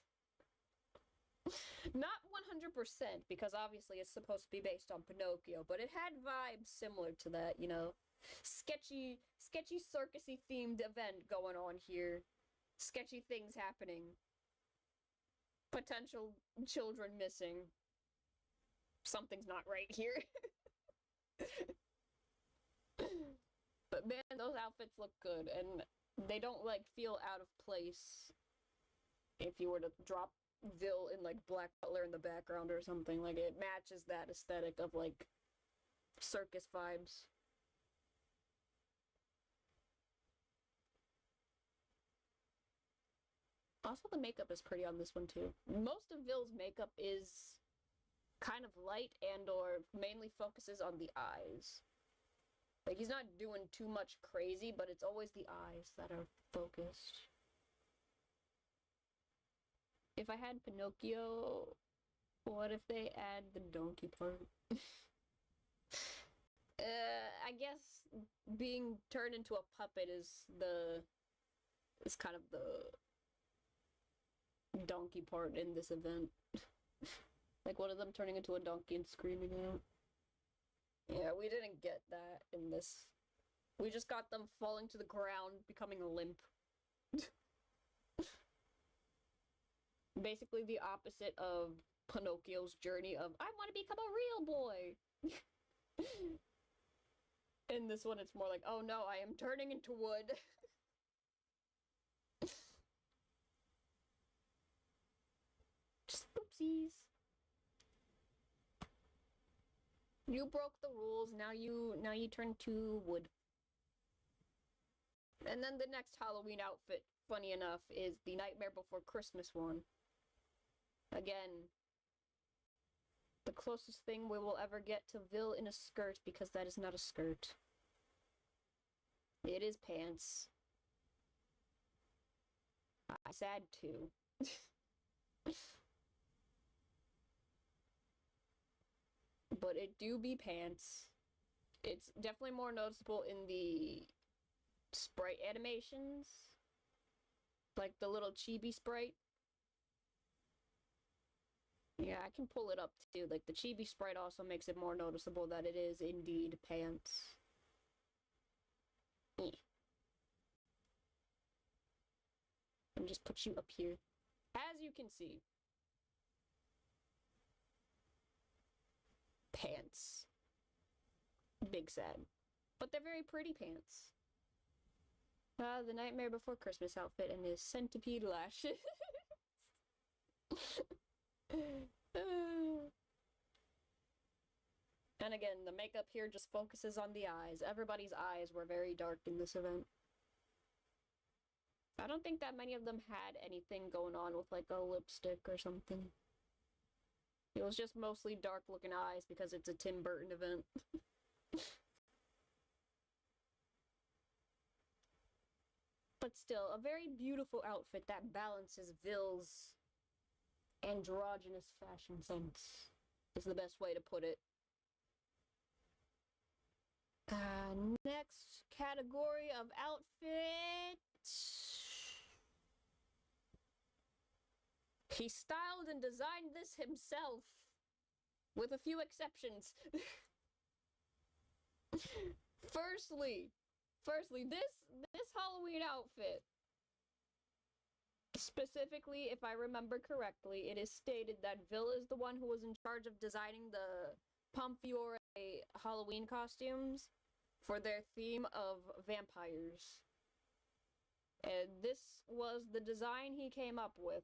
Not 100%, because obviously it's supposed to be based on Pinocchio, but it had vibes similar to that, you know? Sketchy circusy themed event going on here. Sketchy things happening. Potential children missing. Something's not right here. But man, those outfits look good, and they don't like feel out of place if you were to drop Vil in like Black Butler in the background or something. Like, it matches that aesthetic of like circus vibes. Also, the makeup is pretty on this one too. Most of Vil's makeup is kind of light and or mainly focuses on the eyes. Like, he's not doing too much crazy, but it's always the eyes that are focused. If I had Pinocchio, what if they add the donkey part? I guess being turned into a puppet is kind of the donkey part in this event. Like one of them turning into a donkey and screaming out. Yeah, we didn't get that in this. We just got them falling to the ground, becoming limp. Basically the opposite of Pinocchio's journey of, I want to become a real boy! In this one, it's more like, oh no, I am turning into wood. Just oopsies. You broke the rules, now you turn to wood. And then the next Halloween outfit, funny enough, is the Nightmare Before Christmas one. Again, the closest thing we will ever get to Vil in a skirt, because that is not a skirt. It is pants. I'm sad too. But it do be pants. It's definitely more noticeable in the sprite animations. Like the little chibi sprite. Yeah, I can pull it up too. Like the chibi sprite also makes it more noticeable that it is indeed pants. And just put you up here. As you can see. Pants. Big sad. But they're very pretty pants. The Nightmare Before Christmas outfit and his centipede lashes. And again, the makeup here just focuses on the eyes. Everybody's eyes were very dark in this event. I don't think that many of them had anything going on with like a lipstick or something. It was just mostly dark looking eyes because it's a Tim Burton event. But still, a very beautiful outfit that balances Vil's androgynous fashion sense is the best way to put it. Next category of outfit. He styled and designed this himself, with a few exceptions. Firstly, this Halloween outfit, specifically, if I remember correctly, it is stated that Vil is the one who was in charge of designing the Pomfiore Halloween costumes for their theme of vampires. And this was the design he came up with.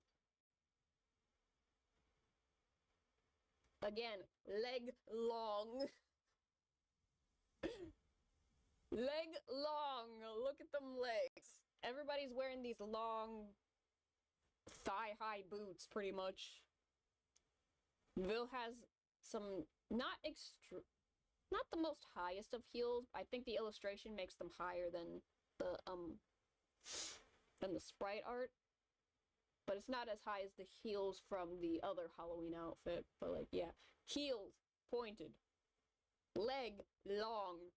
Again, leg long. Leg long. Look at them legs. Everybody's wearing these long thigh-high boots, pretty much. Vil has some not the most highest of heels. I think the illustration makes them higher than the sprite art. But it's not as high as the heels from the other Halloween outfit. But like, yeah. Heels pointed. Leg long.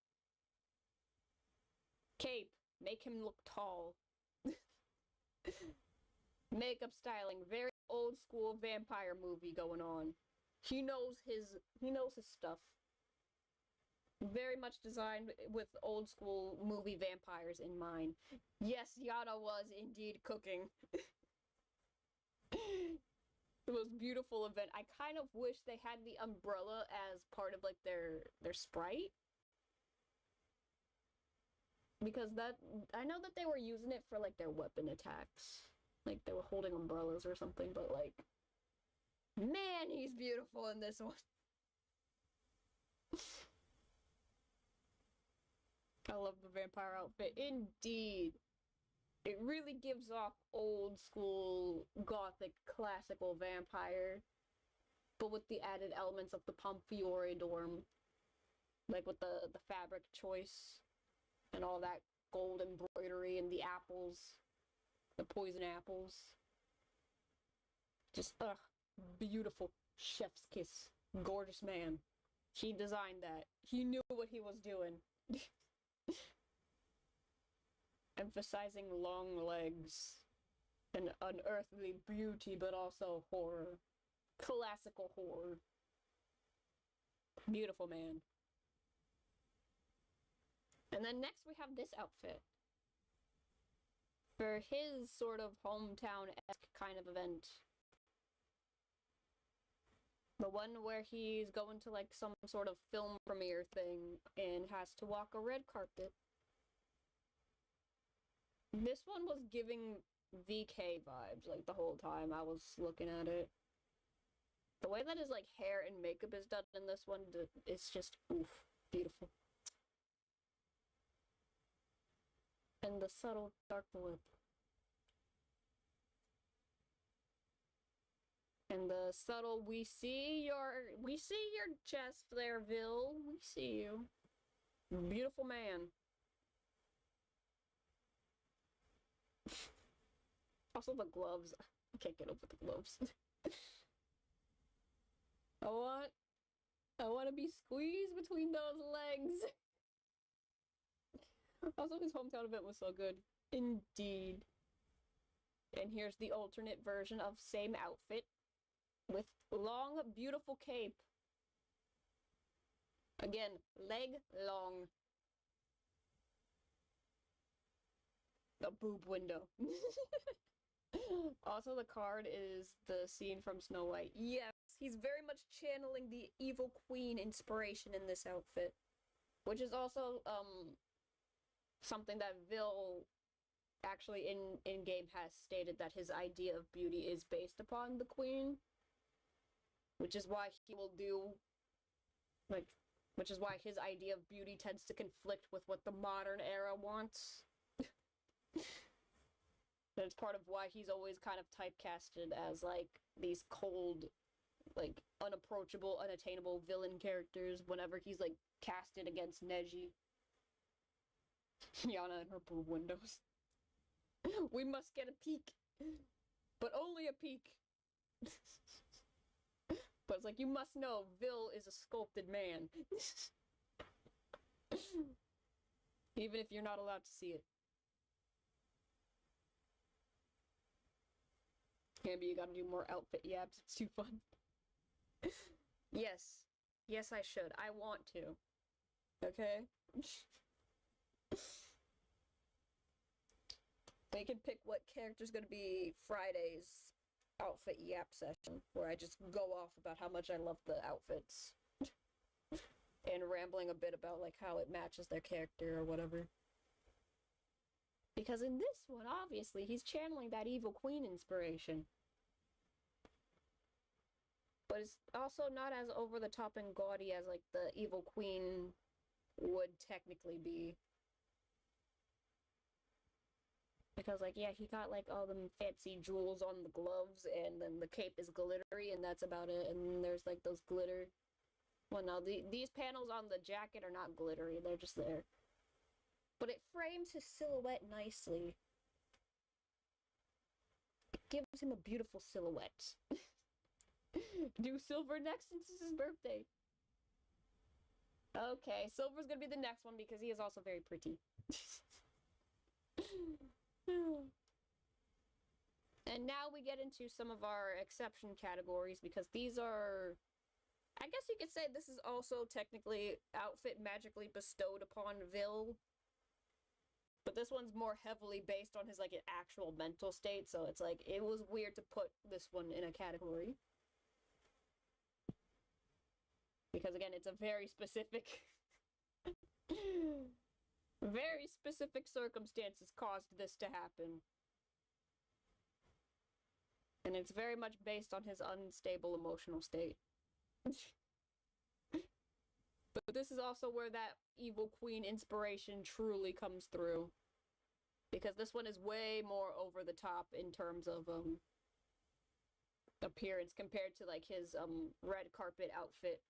Cape. Make him look tall. Makeup styling. Very old school vampire movie going on. He knows his stuff. Very much designed with old school movie vampires in mind. Yes, Yana was indeed cooking. The most beautiful event. I kind of wish they had the umbrella as part of like their sprite. Because I know that they were using it for like their weapon attacks. Like they were holding umbrellas or something, but like, man, he's beautiful in this one. I love the vampire outfit. Indeed. It really gives off old school gothic classical vampire. but with the added elements of the Pomfiore dorm, like with the fabric choice and all that gold embroidery and the apples, the poison apples. Just, beautiful. Chef's kiss. Gorgeous man. He designed that. He knew what he was doing. Emphasizing long legs and unearthly beauty, but also horror. Classical horror. Beautiful man. And then next we have this outfit. For his sort of hometown-esque kind of event. The one where he's going to like some sort of film premiere thing and has to walk a red carpet. This one was giving VK vibes like the whole time I was looking at it. The way that his like hair and makeup is done in this one, it's just oof, beautiful. And the subtle dark lip. And the subtle, we see your chest there, Vil. We see you. Beautiful man. Also the gloves. I can't get over the gloves. I want to be squeezed between those legs. Also, his hometown event was so good. Indeed. And here's the alternate version of same outfit. With long, beautiful cape. Again, leg long. The boob window. Also, the card is the scene from Snow White. Yes, he's very much channeling the evil queen inspiration in this outfit. Which is also, something that Vil actually in-game has stated that his idea of beauty is based upon the queen. Which is why he will do, which is why his idea of beauty tends to conflict with what the modern era wants. That's part of why he's always kind of typecasted as, like, these cold, like, unapproachable, unattainable villain characters whenever he's, like, casted against Neji. Yana and her boob windows. We must get a peek. But only a peek. But it's like, you must know, Vil is a sculpted man. Even if you're not allowed to see it. Maybe you gotta do more outfit yabs, it's too fun. Yes. Yes, I should. I want to. Okay? They can pick what character's gonna be Friday's outfit yap session, where I just go off about how much I love the outfits. And rambling a bit about, like, how it matches their character or whatever. Because in this one, obviously, he's channeling that evil queen inspiration. But it's also not as over-the-top and gaudy as, like, the evil queen would technically be. Because, like, yeah, he got, like, all them fancy jewels on the gloves, and then the cape is glittery, and that's about it. And then there's, like, those glitter... Well, no, these panels on the jacket are not glittery, they're just there. But it frames his silhouette nicely. It gives him a beautiful silhouette. Do Silver next since it's his birthday. Okay, Silver's gonna be the next one because he is also very pretty. And now we get into some of our exception categories because these are... I guess you could say this is also technically outfit magically bestowed upon Vil. But this one's more heavily based on his, like, actual mental state, so it's like, it was weird to put this one in a category. Because, again, it's a very specific... very specific circumstances caused this to happen. And it's very much based on his unstable emotional state. But this is also where that evil queen inspiration truly comes through. Because this one is way more over the top in terms of appearance compared to like his red carpet outfit.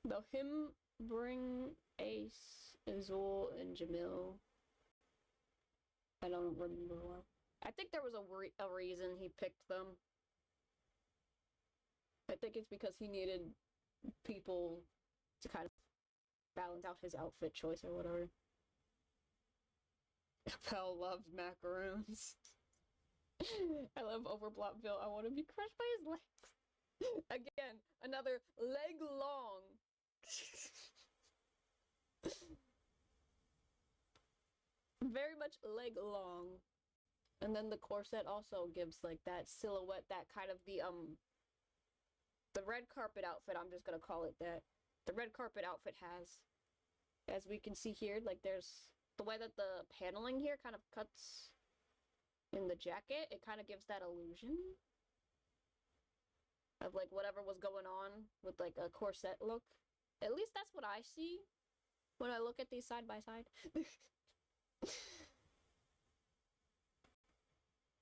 Though him bring Ace, Azul, and Jamil. I don't remember why. I think there was a reason he picked them. I think it's because he needed people to kind of balance out his outfit choice or whatever. Pell loves macaroons. I love Overblockville. I want to be crushed by his legs. Again, another leg long. Very much leg long. And then the corset also gives like that silhouette, that kind of the red carpet outfit, I'm just gonna call it that. The red carpet outfit has, as we can see here, like there's the way that the paneling here kind of cuts in the jacket, it kind of gives that illusion of like whatever was going on with like a corset look. At least that's what I see when I look at these side by side.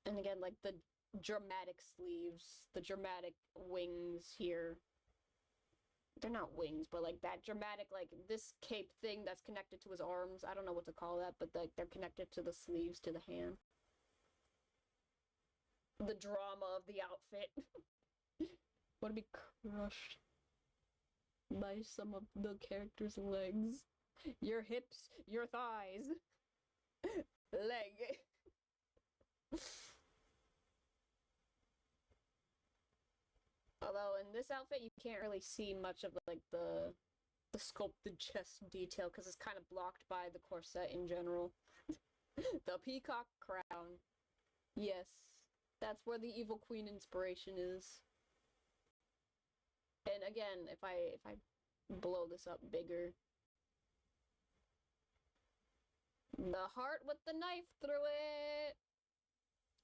And again, like the dramatic sleeves, the dramatic wings here. They're not wings, but like that dramatic, like this cape thing that's connected to his arms. I don't know what to call that, but like they're connected to the sleeves, to the hand. The drama of the outfit. Want to be crushed by some of the character's legs. Your hips, your thighs. Leg. Although in this outfit you can't really see much of like the sculpted chest detail because it's kind of blocked by the corset in general. The peacock crown. Yes, that's where the Evil Queen inspiration is. And again, if I blow this up bigger, the heart with the knife through it.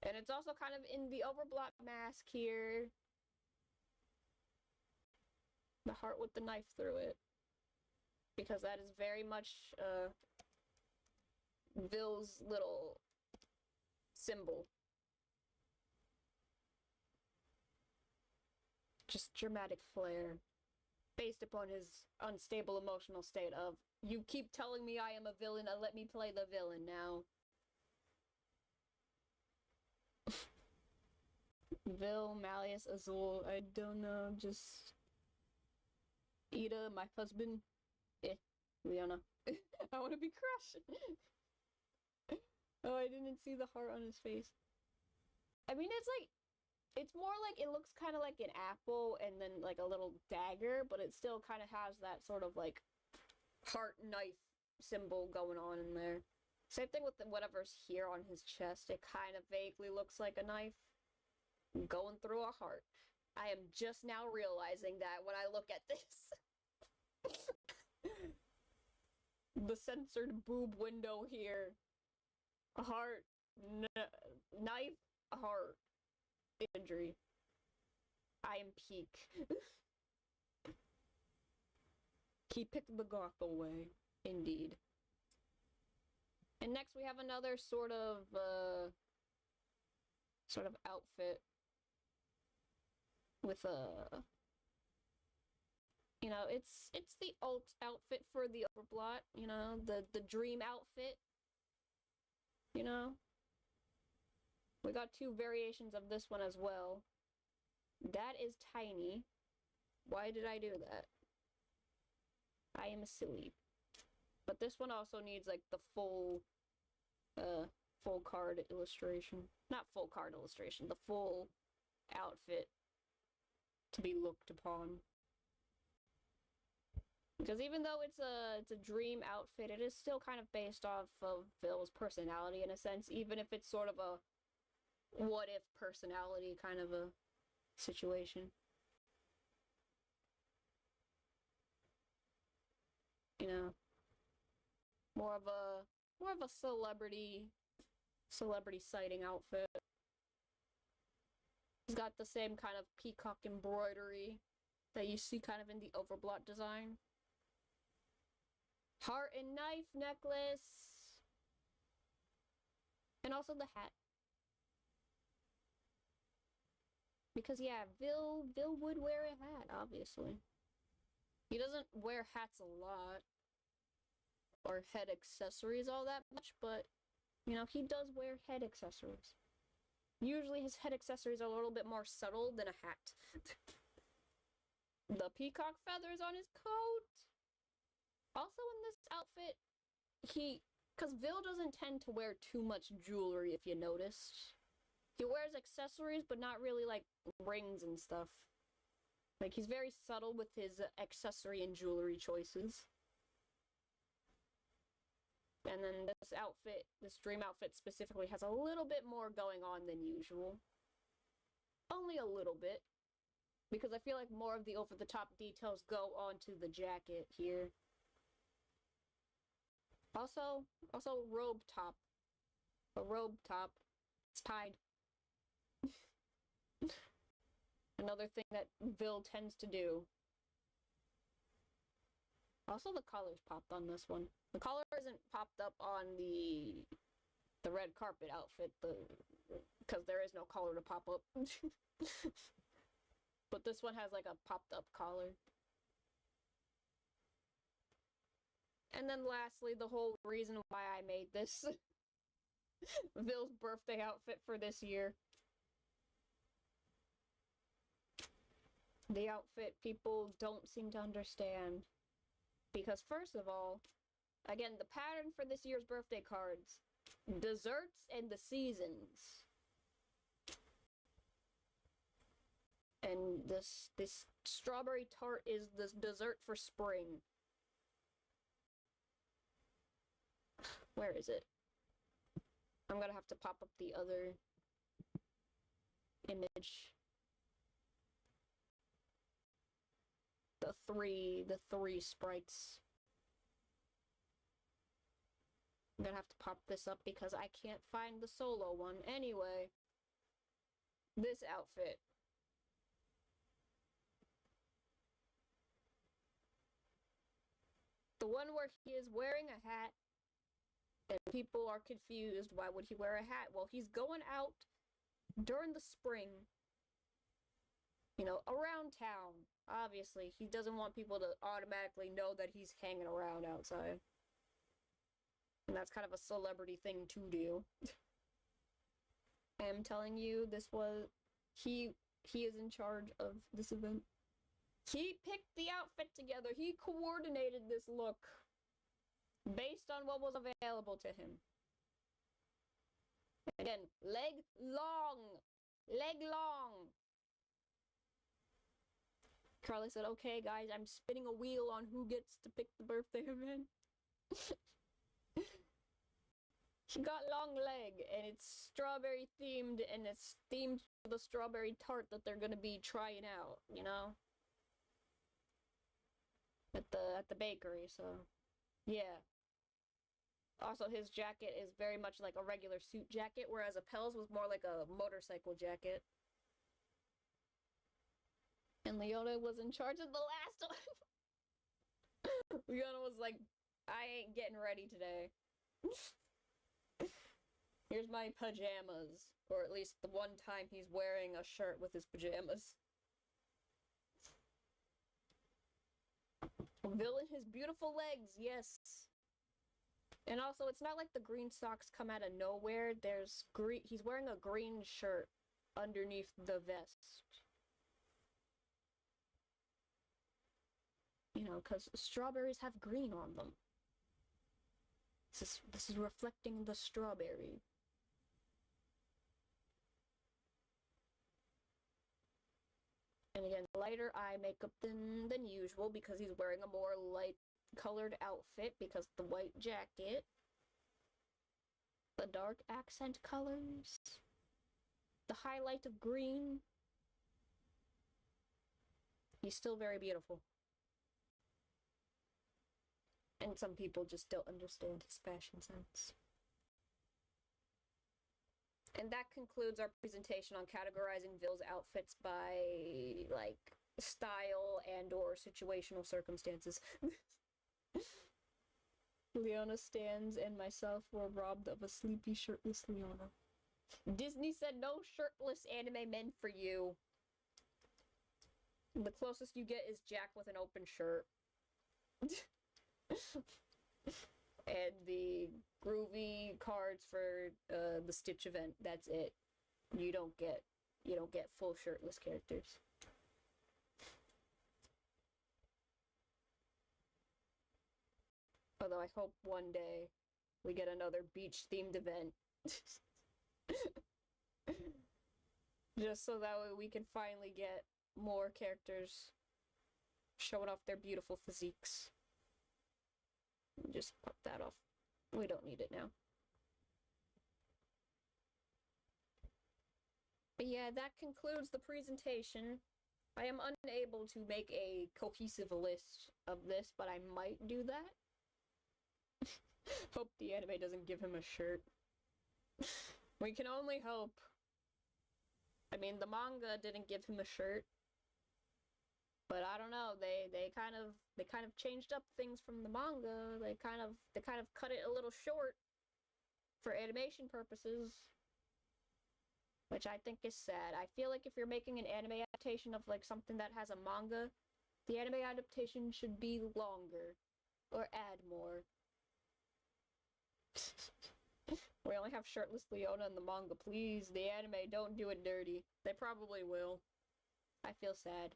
And it's also kind of in the Overblock mask here. The heart with the knife through it. Because that is very much Vil's little symbol. Just dramatic flair. Based upon his unstable emotional state of, you keep telling me I am a villain, and let me play the villain now. Vil, Malleus, Azul, I don't know, just... Ida, my husband. Leona. I want to be crushed. Oh, I didn't see the heart on his face. I mean, it's like, it's more like, it looks kind of like an apple and then like a little dagger, but it still kind of has that sort of like heart knife symbol going on in there. Same thing with whatever's here on his chest. It kind of vaguely looks like a knife going through a heart. I am just now realizing that when I look at this. The censored boob window here. A heart. Knife. A heart. Imagery. I am peak. He picked the goth away. Indeed. And next we have another sort of outfit. With a, you know, it's the alt outfit for the Overblot, you know, the dream outfit, you know. We got two variations of this one as well. That is tiny. Why did I do that? I am silly. But this one also needs like the full card illustration. Not full card illustration, the full outfit to be looked upon. Because even though it's a dream outfit, it is still kind of based off of Vil's personality in a sense, even if it's sort of a what-if personality kind of a situation. You know, more of a celebrity sighting outfit. He's got the same kind of peacock embroidery that you see kind of in the Overblot design. Heart and knife necklace. And also the hat. Because yeah, Vil would wear a hat, obviously. He doesn't wear hats a lot or head accessories all that much, but you know, he does wear head accessories. Usually his head accessories are a little bit more subtle than a hat. The peacock feathers on his coat. Also in this outfit, because Vil doesn't tend to wear too much jewelry, if you noticed. He wears accessories, but not really like rings and stuff. Like, he's very subtle with his accessory and jewelry choices. And then this outfit, this dream outfit specifically, has a little bit more going on than usual. Only a little bit. Because I feel like more of the over-the-top details go onto the jacket here. Also, robe top. A robe top. It's tied. Another thing that Vil tends to do. Also, the collar's popped on this one. The collar isn't popped up on the red carpet outfit, because there is no collar to pop up. But this one has like a popped up collar. And then lastly, the whole reason why I made this Vil's birthday outfit for this year. The outfit people don't seem to understand. Because first of all, again, the pattern for this year's birthday cards, desserts and the seasons. And this strawberry tart is the dessert for spring. Where is it? I'm gonna have to pop up the other image. The three sprites. I'm gonna have to pop this up because I can't find the solo one. Anyway, this outfit. The one where he is wearing a hat, and people are confused. Why would he wear a hat? Well, he's going out during the spring, you know, around town. Obviously, he doesn't want people to automatically know that he's hanging around outside. And that's kind of a celebrity thing to do. I am telling you, he is in charge of this event. He picked the outfit together. He coordinated this look based on what was available to him. Again, leg long. Carly said, okay, guys, I'm spinning a wheel on who gets to pick the birthday event. She got long leg, and it's strawberry themed, and it's themed for the strawberry tart that they're gonna be trying out, you know? At the bakery, so yeah. Also, his jacket is very much like a regular suit jacket, whereas Appel's was more like a motorcycle jacket. And Leona was in charge of the last one. Leona was like, I ain't getting ready today. Here's my pajamas. Or at least the one time he's wearing a shirt with his pajamas. Vil and his beautiful legs, yes. And also, it's not like the green socks come out of nowhere. There's green. He's wearing a green shirt underneath the vest. You know, because strawberries have green on them. This is reflecting the strawberry. And again, lighter eye makeup than usual because he's wearing a more light colored outfit because the white jacket. The dark accent colors. The highlight of green. He's still very beautiful. And some people just don't understand his fashion sense. And that concludes our presentation on categorizing Vil's outfits by, like, style and or situational circumstances. Leona stands and myself were robbed of a sleepy, shirtless Leona. Disney said no shirtless anime men for you. The closest you get is Jack with an open shirt. And the groovy cards for the Stitch event. That's it. You don't get full shirtless characters. Although I hope one day we get another beach themed event. Just so that way we can finally get more characters showing off their beautiful physiques. Just pop that off. We don't need it now. But yeah, that concludes the presentation. I am unable to make a cohesive list of this, but I might do that. Hope the anime doesn't give him a shirt. We can only hope. I mean, the manga didn't give him a shirt. But I don't know, they kind of changed up things from the manga. They kind of cut it a little short for animation purposes, which I think is sad. I feel like if you're making an anime adaptation of like something that has a manga, the anime adaptation should be longer or add more. We only have shirtless Leona in the manga. Please, the anime, don't do it dirty. They probably will. I feel sad.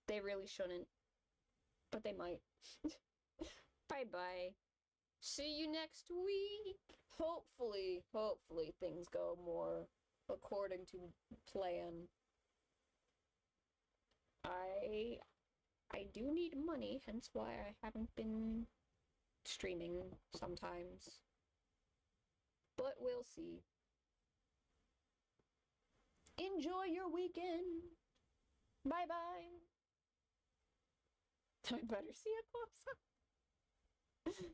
They really shouldn't. But they might. Bye-bye. See you next week! Hopefully things go more according to plan. I do need money, hence why I haven't been streaming sometimes. But we'll see. Enjoy your weekend! Bye-bye! I better see a close-up.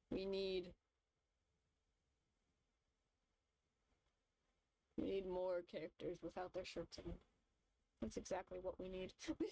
We need more characters without their shirts on. That's exactly what we need.